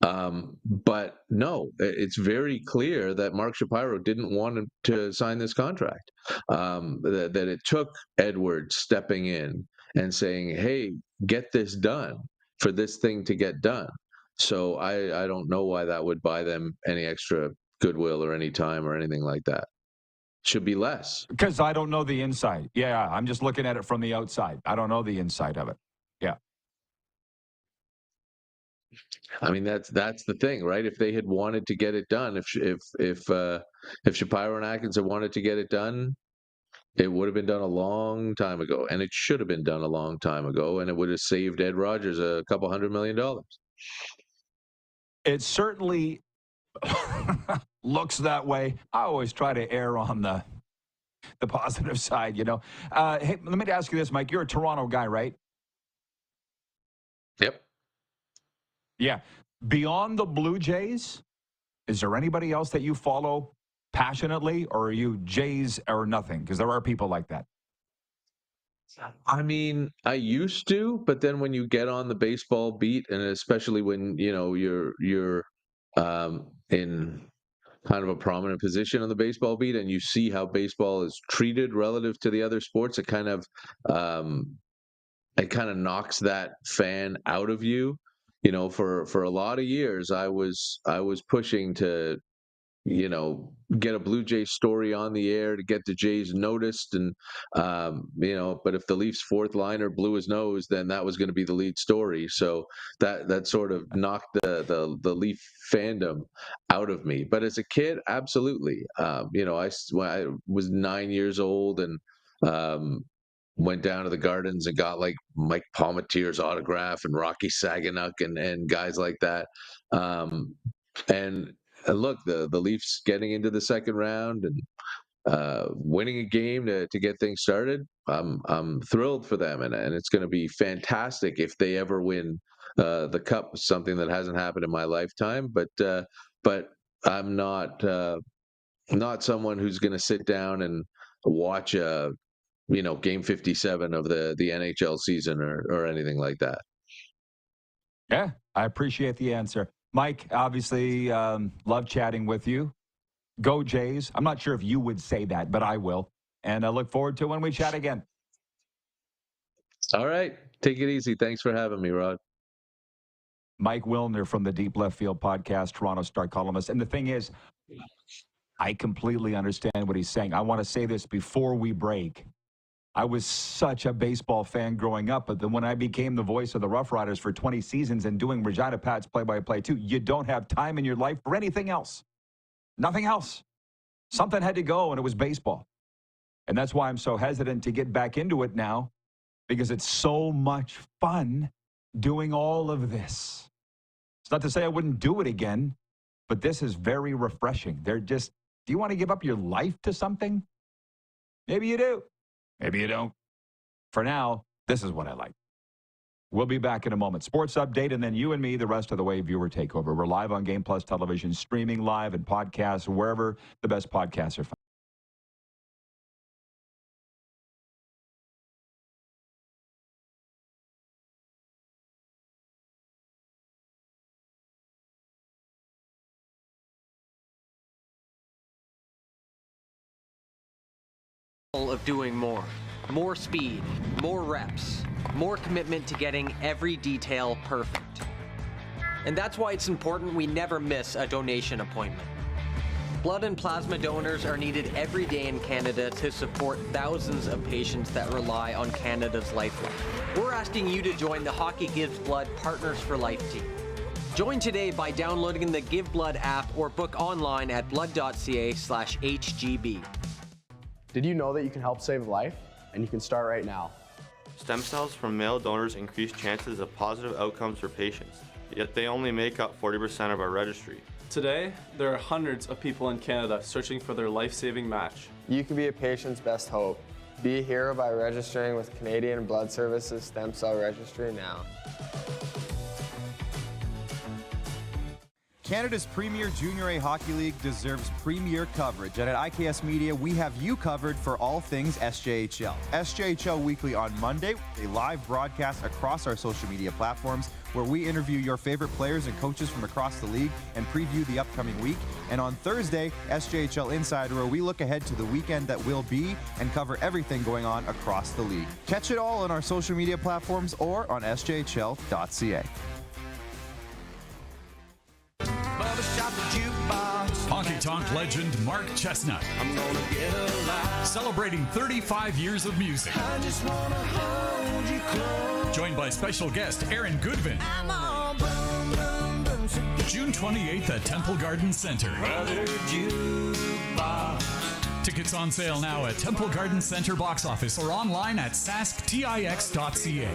But no, it's very clear that Mark Shapiro didn't want to sign this contract. That it took Edwards stepping in and saying, "Hey, get this done," for this thing to get done. So I don't know why that would buy them any extra goodwill or any time or anything like that. Should be less. Because I don't know the inside. Yeah, I'm just looking at it from the outside. I don't know the inside of it. Yeah. I mean, that's the thing, right? If they had wanted to get it done, if Shapiro and Atkins had wanted to get it done, it would have been done a long time ago, and it should have been done a long time ago, and it would have saved Ed Rogers a couple $100 million. It certainly looks that way. I always try to err on the positive side, Hey, let me ask you this, Mike. You're a Toronto guy, right? Yep. Yeah. Beyond the Blue Jays, is there anybody else that you follow passionately, or are you Jays or nothing? Because there are people like that. I mean, I used to, but then when you get on the baseball beat, and especially when you're in kind of a prominent position on the baseball beat, and you see how baseball is treated relative to the other sports, it kind of knocks that fan out of you. For a lot of years, I was pushing to get a Blue Jays story on the air to get the Jays noticed, and but if the Leafs fourth liner blew his nose, then that was going to be the lead story. So that sort of knocked the Leaf fandom out of me. But as a kid, absolutely. When I was 9 years old and went down to the Gardens and got like Mike Palmateer's autograph and Rocky Saganuk and guys like that. And look, the Leafs getting into the second round and winning a game to get things started. I'm thrilled for them, and it's going to be fantastic if they ever win the Cup. Something that hasn't happened in my lifetime, but I'm not someone who's going to sit down and watch game 57 of the NHL season or anything like that. Yeah, I appreciate the answer. Mike, obviously, love chatting with you. Go Jays. I'm not sure if you would say that, but I will. And I look forward to when we chat again. All right. Take it easy. Thanks for having me, Rod. Mike Wilner from the Deep Left Field podcast, Toronto Star columnist. And the thing is, I completely understand what he's saying. I want to say this before we break. I was such a baseball fan growing up, but then when I became the voice of the Rough Riders for 20 seasons and doing Regina Pat's play-by-play too, you don't have time in your life for anything else. Nothing else. Something had to go, and it was baseball. And that's why I'm so hesitant to get back into it now, because it's so much fun doing all of this. It's not to say I wouldn't do it again, but this is very refreshing. Do you want to give up your life to something? Maybe you do. Maybe you don't. For now, this is what I like. We'll be back in a moment. Sports update, and then you and me, the rest of the way, viewer takeover. We're live on Game Plus Television, streaming live and podcasts, wherever the best podcasts are found. of doing more. More speed, more reps, more commitment to getting every detail perfect. And that's why it's important we never miss a donation appointment. Blood and plasma donors are needed every day in Canada to support thousands of patients that rely on Canada's lifeline. We're asking you to join the Hockey Gives Blood Partners for Life team. Join today by downloading the Give Blood app or book online at blood.ca/HGB. Did you know that you can help save a life? And you can start right now. Stem cells from male donors increase chances of positive outcomes for patients, yet they only make up 40% of our registry. Today, there are hundreds of people in Canada searching for their life-saving match. You can be a patient's best hope. Be a hero by registering with Canadian Blood Services Stem Cell Registry now. Canada's premier Junior A Hockey League deserves premier coverage, and at IKS Media, we have you covered for all things SJHL. SJHL Weekly on Monday, a live broadcast across our social media platforms where we interview your favorite players and coaches from across the league and preview the upcoming week. And on Thursday, SJHL Insider, where we look ahead to the weekend that will be and cover everything going on across the league. Catch it all on our social media platforms or on sjhl.ca. Honky Tonk legend Mark Chestnut. Celebrating 35 years of music. Joined by special guest Aaron Goodvin. June 28th at Temple Garden Center. Tickets on sale now at Temple Garden Center box office or online at sasktix.ca.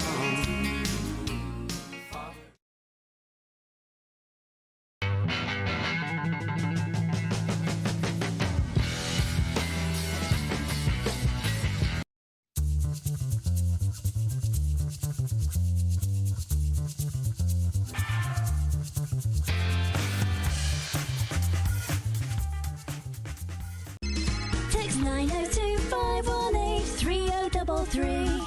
Text 902-518-3033.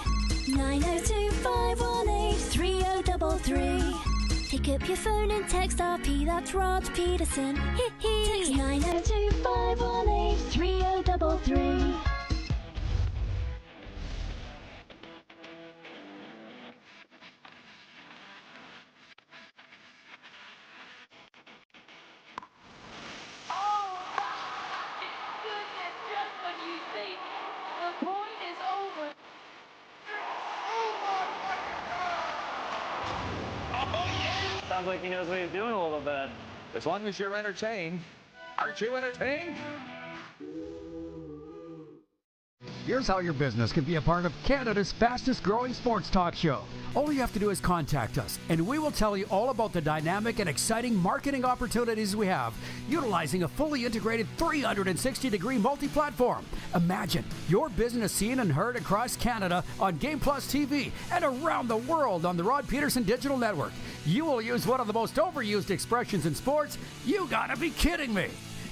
902-518-3033. Pick up your phone and text RP, that's Rod Pedersen. Text 902-518-3033. Sounds like he knows what he's doing a little bit. As long as you're entertained. Aren't you entertained? Here's how your business can be a part of Canada's fastest growing sports talk show. All you have to do is contact us, and we will tell you all about the dynamic and exciting marketing opportunities we have, utilizing a fully integrated 360-degree multi-platform. Imagine your business seen and heard across Canada on Game Plus TV and around the world on the Rod Pedersen Digital Network. You will use one of the most overused expressions in sports. You gotta be kidding me.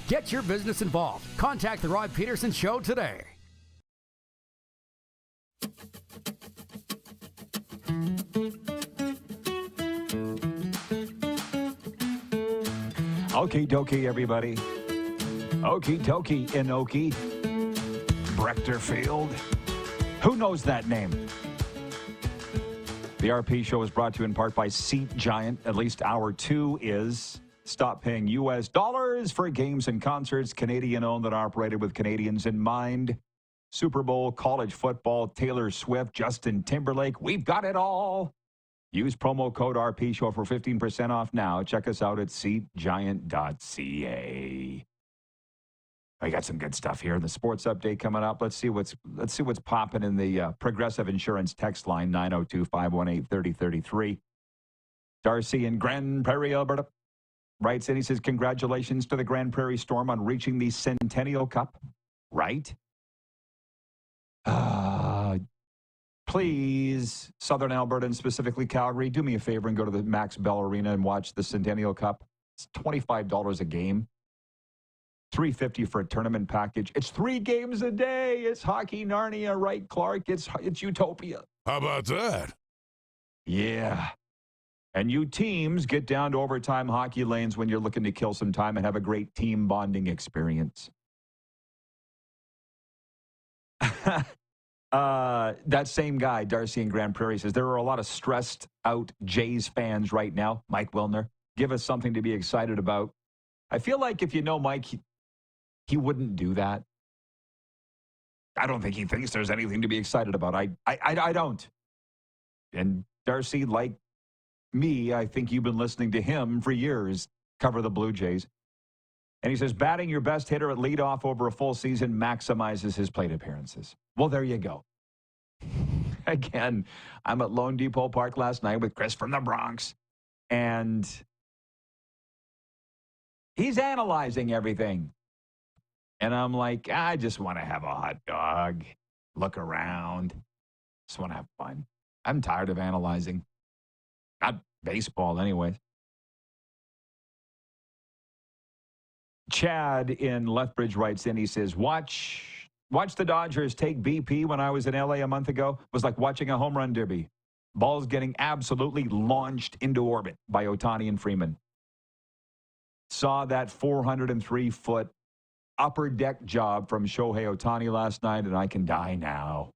Get your business involved. Contact the Rod Pedersen Show today. Okie dokie, everybody. Okie dokie, Inoki. Brechterfield. Who knows that name? The RP Show is brought to you in part by Seat Giant. At least hour 2 is. Stop paying U.S. dollars for games and concerts. Canadian-owned and operated with Canadians in mind. Super Bowl, college football, Taylor Swift, Justin Timberlake. We've got it all. Use promo code RP Show for 15% off now. Check us out at seatgiant.ca. We got some good stuff here. The sports update coming up. Let's see what's popping in the Progressive Insurance text line 902-518-3033. Darcy in Grand Prairie, Alberta, writes in. He says, "Congratulations to the Grand Prairie Storm on reaching the Centennial Cup." Right? Please, Southern Alberta and specifically Calgary, do me a favor and go to the Max Bell Arena and watch the Centennial Cup. It's $25 a game, $350 for a tournament package. It's 3 games a day. It's hockey Narnia, right, Clark? It's utopia. How about that? Yeah. And you teams get down to overtime hockey lanes when you're looking to kill some time and have a great team bonding experience. That same guy, Darcy in Grand Prairie, says there are a lot of stressed out Jays fans right now. Mike Wilner, give us something to be excited about. I feel like if you know Mike, he wouldn't do that. I don't think he thinks there's anything to be excited about. I don't. And Darcy, like me, I think you've been listening to him for years cover the Blue Jays. And he says, batting your best hitter at leadoff over a full season maximizes his plate appearances. Well, there you go. Again, I'm at Lone Depot Park last night with Chris from the Bronx, and he's analyzing everything. And I'm like, I just want to have a hot dog, look around, just want to have fun. I'm tired of analyzing. Not baseball, anyways. Chad in Lethbridge writes in, he says, watch the Dodgers take BP when I was in LA a month ago. It was like watching a home run derby. Balls getting absolutely launched into orbit by Ohtani and Freeman. Saw that 403-foot upper deck job from Shohei Ohtani last night, and I can die now.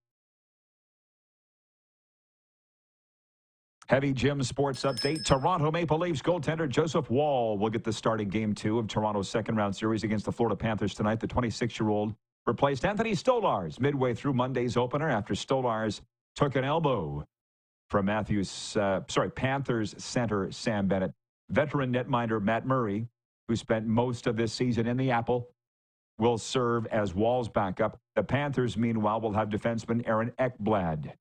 Heavy Jim Sports Update. Toronto Maple Leafs goaltender Joseph Woll will get the start in Game 2 of Toronto's second-round series against the Florida Panthers tonight. The 26-year-old replaced Anthony Stolarz midway through Monday's opener after Stolarz took an elbow from Panthers center Sam Bennett. Veteran netminder Matt Murray, who spent most of this season in the Apple, will serve as Woll's backup. The Panthers, meanwhile, will have defenseman Aaron Ekblad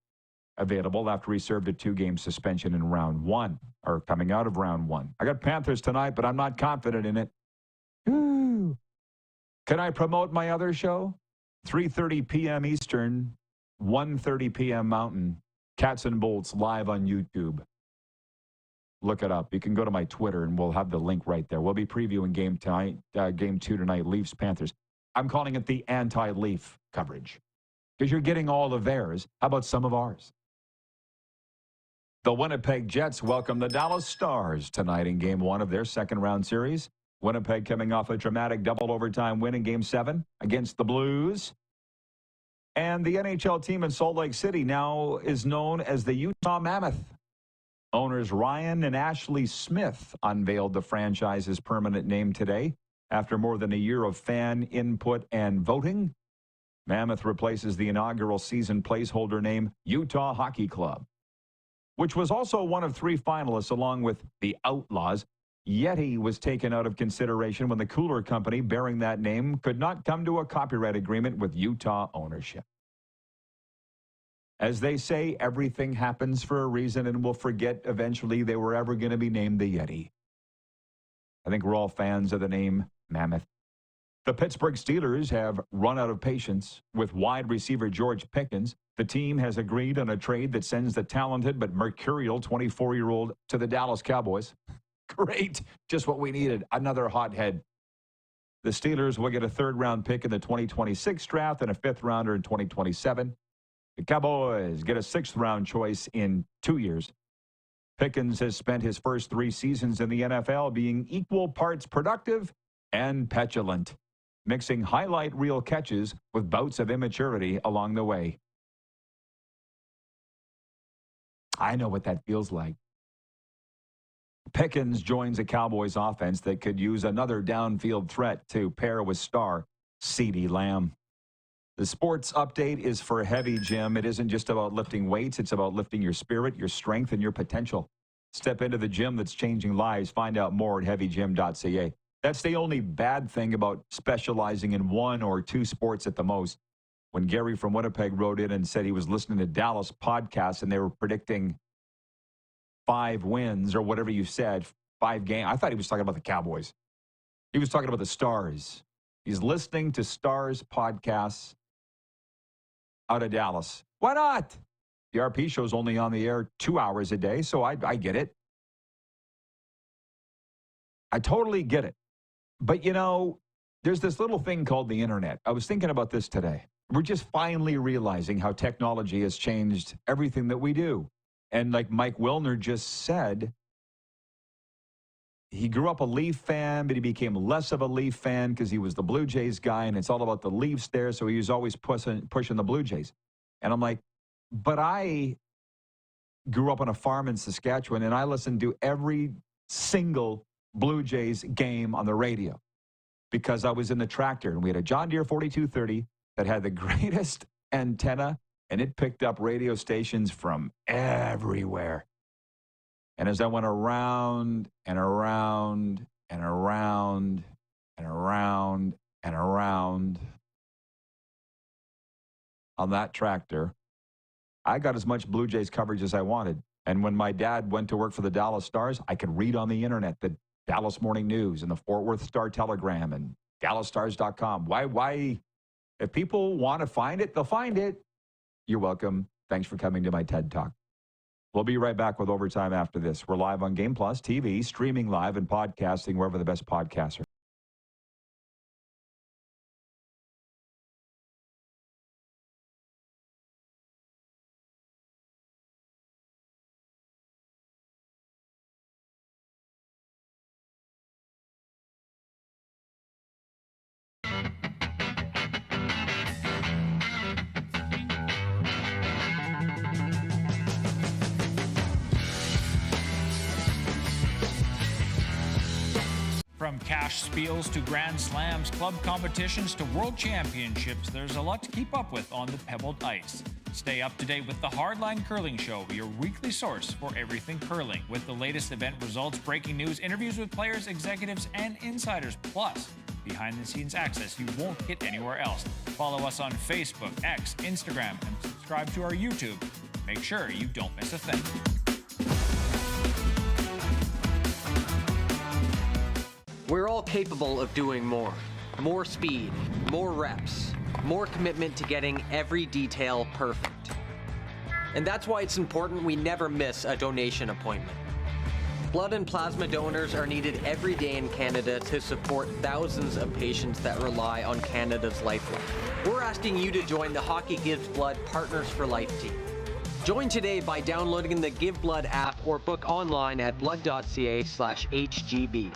available after he served a 2-game suspension in round 1, or coming out of round 1. I got Panthers tonight, but I'm not confident in it. Ooh. Can I promote my other show? 3:30 p.m. Eastern, 1:30 p.m. Mountain. Cats and Bolts live on YouTube. Look it up. You can go to my Twitter, and we'll have the link right there. We'll be previewing Game 2 tonight, Leafs-Panthers. I'm calling it the anti-Leaf coverage because you're getting all of theirs. How about some of ours? The Winnipeg Jets welcome the Dallas Stars tonight in Game 1 of their second-round series. Winnipeg coming off a dramatic double overtime win in Game 7 against the Blues. And the NHL team in Salt Lake City now is known as the Utah Mammoth. Owners Ryan and Ashley Smith unveiled the franchise's permanent name today. After more than a year of fan input and voting, Mammoth replaces the inaugural season placeholder name Utah Hockey Club, which was also one of 3 finalists along with the Outlaws. Yeti was taken out of consideration when the cooler company bearing that name could not come to a copyright agreement with Utah ownership. As they say, everything happens for a reason, and we'll forget eventually they were ever going to be named the Yeti. I think we're all fans of the name Mammoth. The Pittsburgh Steelers have run out of patience with wide receiver George Pickens. The team has agreed on a trade that sends the talented but mercurial 24-year-old to the Dallas Cowboys. Great. Just what we needed. Another hothead. The Steelers will get a 3rd-round pick in the 2026 draft and a 5th-rounder in 2027. The Cowboys get a 6th-round choice in 2 years. Pickens has spent his first 3 seasons in the NFL being equal parts productive and petulant, mixing highlight reel catches with bouts of immaturity along the way. I know what that feels like. Pickens joins a Cowboys offense that could use another downfield threat to pair with star CeeDee Lamb. The sports update is for Heavy Jim. It isn't just about lifting weights. It's about lifting your spirit, your strength, and your potential. Step into the gym that's changing lives. Find out more at heavygym.ca. That's the only bad thing about specializing in 1 or 2 sports at the most. When Gary from Winnipeg wrote in and said he was listening to Dallas podcasts and they were predicting 5 wins or whatever you said, 5 games, I thought he was talking about the Cowboys. He was talking about the Stars. He's listening to Stars podcasts out of Dallas. Why not? The RP show's only on the air 2 hours a day, so I get it. I totally get it. But, you know, there's this little thing called the internet. I was thinking about this today. We're just finally realizing how technology has changed everything that we do. And like Mike Wilner just said, he grew up a Leaf fan, but he became less of a Leaf fan because he was the Blue Jays guy, and it's all about the Leafs there, so he was always pushing the Blue Jays. And I'm like, but I grew up on a farm in Saskatchewan, and I listened to every single Blue Jays game on the radio because I was in the tractor, and we had a John Deere 4230 that had the greatest antenna, and it picked up radio stations from everywhere. And as I went around and around and around and around and around on that tractor, I got as much Blue Jays coverage as I wanted. And when my dad went to work for the Dallas Stars, I could read on the internet the Dallas Morning News and the Fort Worth Star-Telegram and DallasStars.com. Why? If people want to find it, they'll find it. You're welcome. Thanks for coming to my TED Talk. We'll be right back with Overtime after this. We're live on Game Plus TV, streaming live and podcasting wherever the best podcasts are. From cash spiels to Grand Slams, club competitions to world championships, there's a lot to keep up with on the pebbled ice. Stay up to date with the Hardline Curling Show, your weekly source for everything curling, with the latest event results, breaking news, interviews with players, executives, and insiders, plus behind-the-scenes access you won't get anywhere else. Follow us on Facebook, X, Instagram, and subscribe to our YouTube. Make sure you don't miss a thing. We're all capable of doing more. More speed, more reps, more commitment to getting every detail perfect. And that's why it's important we never miss a donation appointment. Blood and plasma donors are needed every day in Canada to support thousands of patients that rely on Canada's lifeline. We're asking you to join the Hockey Gives Blood Partners for Life team. Join today by downloading the Give Blood app or book online at blood.ca/HGB.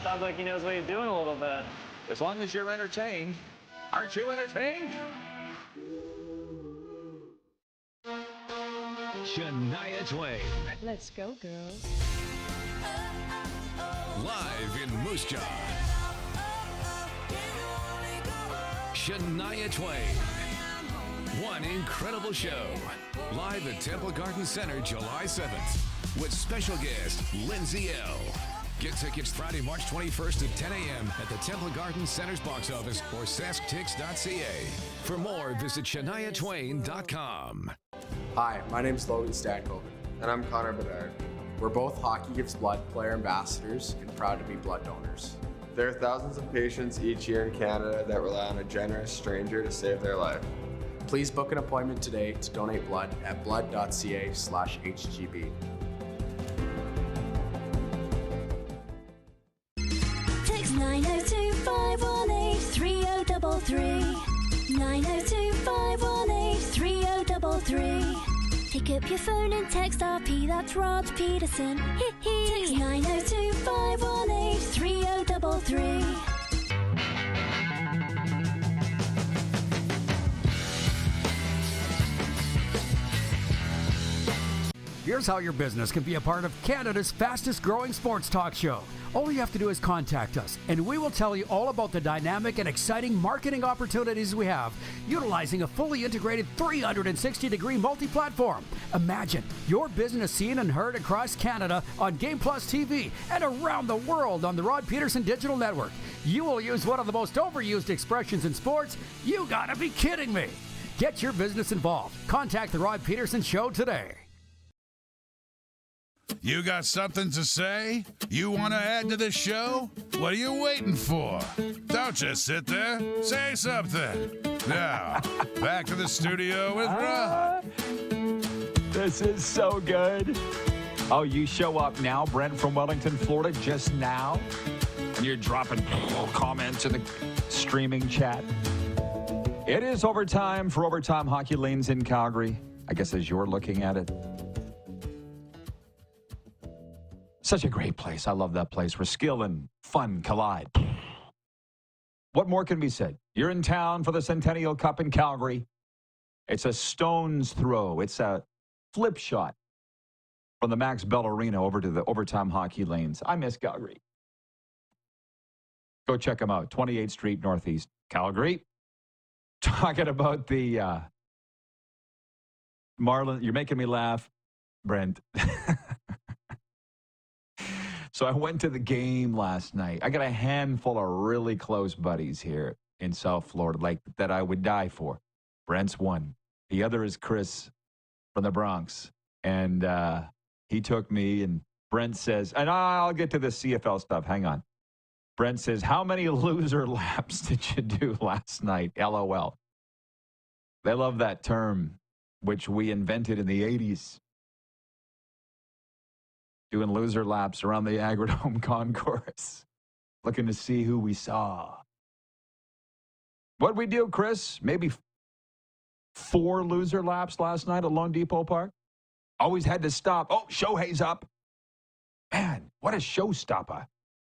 Sounds like he knows what he's doing a little bit. As long as you're entertained. Aren't you entertained? Shania Twain. Let's go, girls. Live in Moose Jaw. Shania Twain. One incredible show. Live at Temple Garden Center July 7th. With special guest Lindsay L. Get tickets Friday, March 21st at 10 a.m. at the Temple Garden Center's box office or sasktix.ca. For more, visit ShaniaTwain.com. Hi, my name's Logan Stankoven. And I'm Connor Bedard. We're both Hockey Gives Blood player ambassadors and proud to be blood donors. There are thousands of patients each year in Canada that rely on a generous stranger to save their life. Please book an appointment today to donate blood at blood.ca/HGB. Text 902-518-3033. 902-518-3033. Pick up your phone and text RP, that's Rod Pedersen. Text 902-518-3033. Here's how your business can be a part of Canada's fastest growing sports talk show. All you have to do is contact us, and we will tell you all about the dynamic and exciting marketing opportunities we have, utilizing a fully integrated 360-degree multi-platform. Imagine your business seen and heard across Canada on Game Plus TV and around the world on the Rod Pedersen Digital Network. You will use one of the most overused expressions in sports. You gotta be kidding me. Get your business involved. Contact the Rod Pedersen Show today. You got something to say? You want to add to the show? What are you waiting for? Don't just sit there. Say something. Now, back to the studio with Rod. This is so good. Oh, you show up now, Brent from Wellington, Florida, just now? And you're dropping comments in the streaming chat. It is overtime for Overtime Hockey Lanes in Calgary, I guess as you're looking at it. Such a great place. I love that place where skill and fun collide. What more can be said? You're in town for the Centennial Cup in Calgary. It's a stone's throw. It's a flip shot from the Max Bell Arena over to the Overtime Hockey Lanes. I miss Calgary. Go check them out. 28th Street Northeast, Calgary. Talking about the Marlin. You're making me laugh, Brent. So I went to the game last night. I got a handful of really close buddies here in South Florida, like that I would die for. Brent's one. The other is Chris from the Bronx. And he took me, and Brent says, and I'll get to the CFL stuff. Hang on. Brent says, how many loser laps did you do last night? LOL. They love that term, which we invented in the 80s. Doing loser laps around the Agrodome concourse, looking to see who we saw. What'd we do, Chris? Maybe 4 loser laps last night at Lone Depot Park? Always had to stop. Oh, Shohei's up. Man, what a showstopper.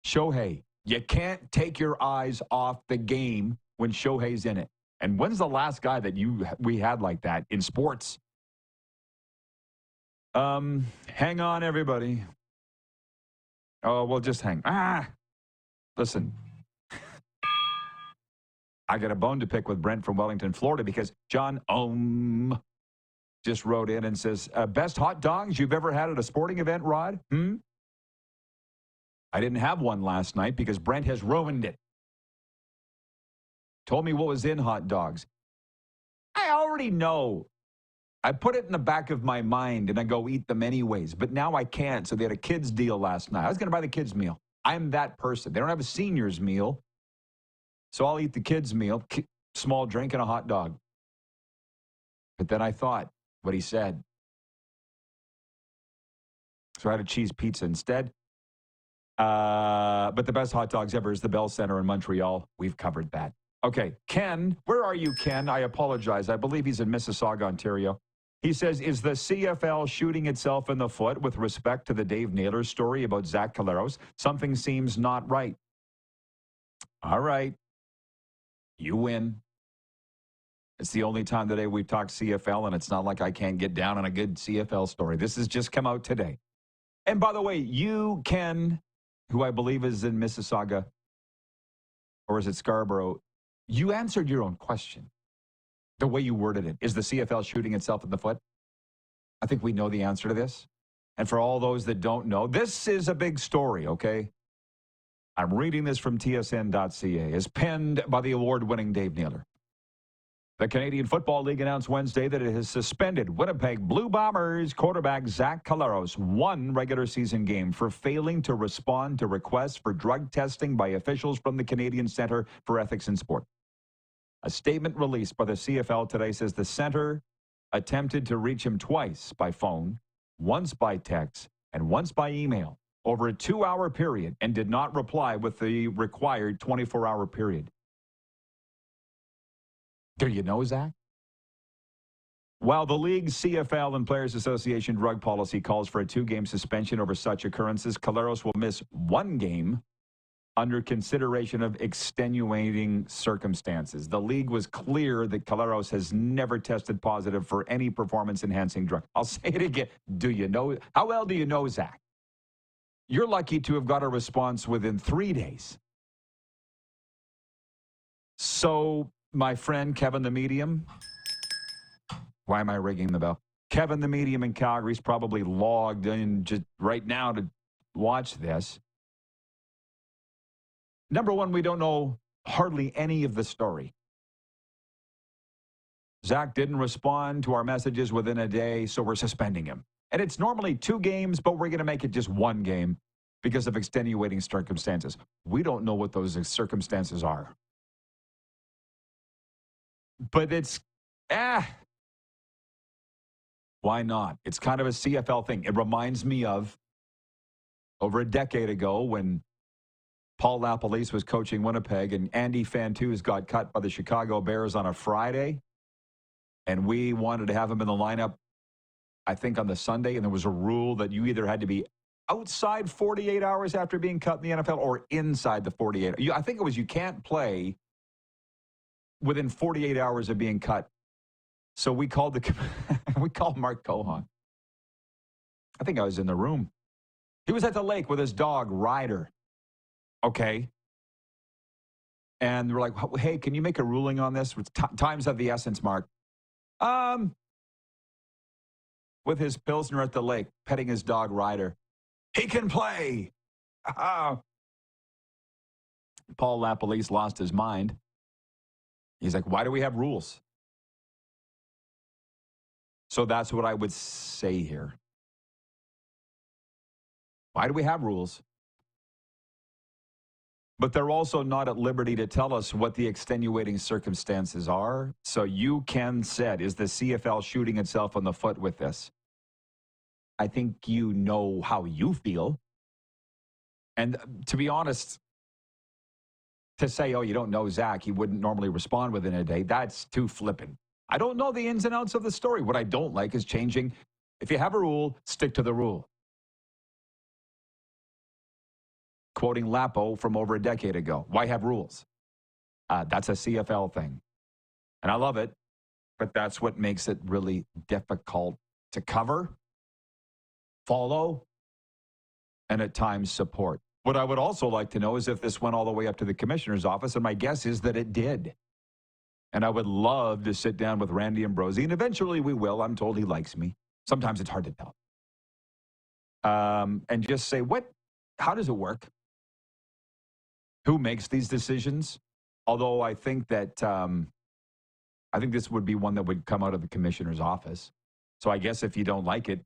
Shohei, you can't take your eyes off the game when Shohei's in it. And when's the last guy that we had like that in sports? Hang on, everybody. Oh, well, just hang. Listen. I got a bone to pick with Brent from Wellington, Florida, because John just wrote in and says, best hot dogs you've ever had at a sporting event, Rod? I didn't have one last night because Brent has ruined it. Told me what was in hot dogs. I already know. I put it in the back of my mind, and I go eat them anyways. But now I can't, so they had a kids' deal last night. I was going to buy the kids' meal. I'm that person. They don't have a senior's meal, so I'll eat the kids' meal, small drink, and a hot dog. But then I thought what he said. So I had a cheese pizza instead. But the best hot dogs ever is the Bell Center in Montreal. We've covered that. Okay, Ken, where are you, Ken? I apologize. I believe he's in Mississauga, Ontario. He says, is the CFL shooting itself in the foot with respect to the Dave Naylor story about Zach Collaros? Something seems not right. All right. You win. It's the only time today we've talked CFL, and it's not like I can't get down on a good CFL story. This has just come out today. And by the way, you, Ken, who I believe is in Mississauga, or is it Scarborough, you answered your own question. The way you worded it. Is the CFL shooting itself in the foot? I think we know the answer to this. And for all those that don't know, this is a big story, okay? I'm reading this from tsn.ca. It's penned by the award-winning Dave Naylor. The Canadian Football League announced Wednesday that it has suspended Winnipeg Blue Bombers quarterback Zach Collaros one regular season game for failing to respond to requests for drug testing by officials from the Canadian Centre for Ethics in Sport. A statement released by the CFL today says the center attempted to reach him twice by phone, once by text, and once by email over a 2-hour period and did not reply with the required 24-hour period. Do you know, Zach? While the league's CFL and Players Association drug policy calls for a 2-game suspension over such occurrences, Collaros will miss 1 game under consideration of extenuating circumstances. The league was clear that Collaros has never tested positive for any performance-enhancing drug. I'll say it again. Do you know? How well do you know, Zach? You're lucky to have got a response within 3 days. So, my friend Kevin the Medium, why am I ringing the bell? Kevin the Medium in Calgary is probably logged in just right now to watch this. Number one, we don't know hardly any of the story. Zach didn't respond to our messages within a day, so we're suspending him. And it's normally 2 games, but we're going to make it just 1 game because of extenuating circumstances. We don't know what those circumstances are. But it's, why not? It's kind of a CFL thing. It reminds me of over a decade ago when Paul LaPolice was coaching Winnipeg and Andy Fantuz got cut by the Chicago Bears on a Friday. And we wanted to have him in the lineup, I think, on the Sunday. And there was a rule that you either had to be outside 48 hours after being cut in the NFL or inside the 48. I think it was you can't play within 48 hours of being cut. So we called we called Mark Cohon. I think I was in the room. He was at the lake with his dog, Ryder. Okay. And we're like, hey, can you make a ruling on this? Time's of the essence, Mark. With his Pilsner at the lake, petting his dog, Ryder. He can play. Paul LaPolice lost his mind. He's like, why do we have rules? So that's what I would say here. Why do we have rules? But they're also not at liberty to tell us what the extenuating circumstances are. So you can say, is the CFL shooting itself in the foot with this? I think you know how you feel. And to be honest, to say, oh, you don't know Zach, he wouldn't normally respond within a day, that's too flippant. I don't know the ins and outs of the story. What I don't like is changing. If you have a rule, stick to the rule. Quoting Lapo from over a decade ago. Why have rules? That's a CFL thing. And I love it, but that's what makes it really difficult to cover, follow, and at times support. What I would also like to know is if this went all the way up to the commissioner's office, and my guess is that it did. And I would love to sit down with Randy Ambrosie, and eventually we will. I'm told he likes me. Sometimes it's hard to tell. And just say, how does it work? Who makes these decisions? Although I think that, I think this would be one that would come out of the commissioner's office. So I guess if you don't like it,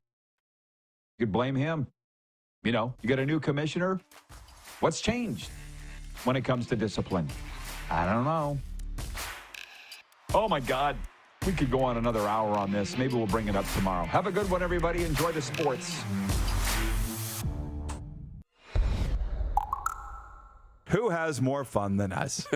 you could blame him. You know, you get a new commissioner. What's changed when it comes to discipline? I don't know. Oh, my God. We could go on another hour on this. Maybe we'll bring it up tomorrow. Have a good one, everybody. Enjoy the sports. Who has more fun than us?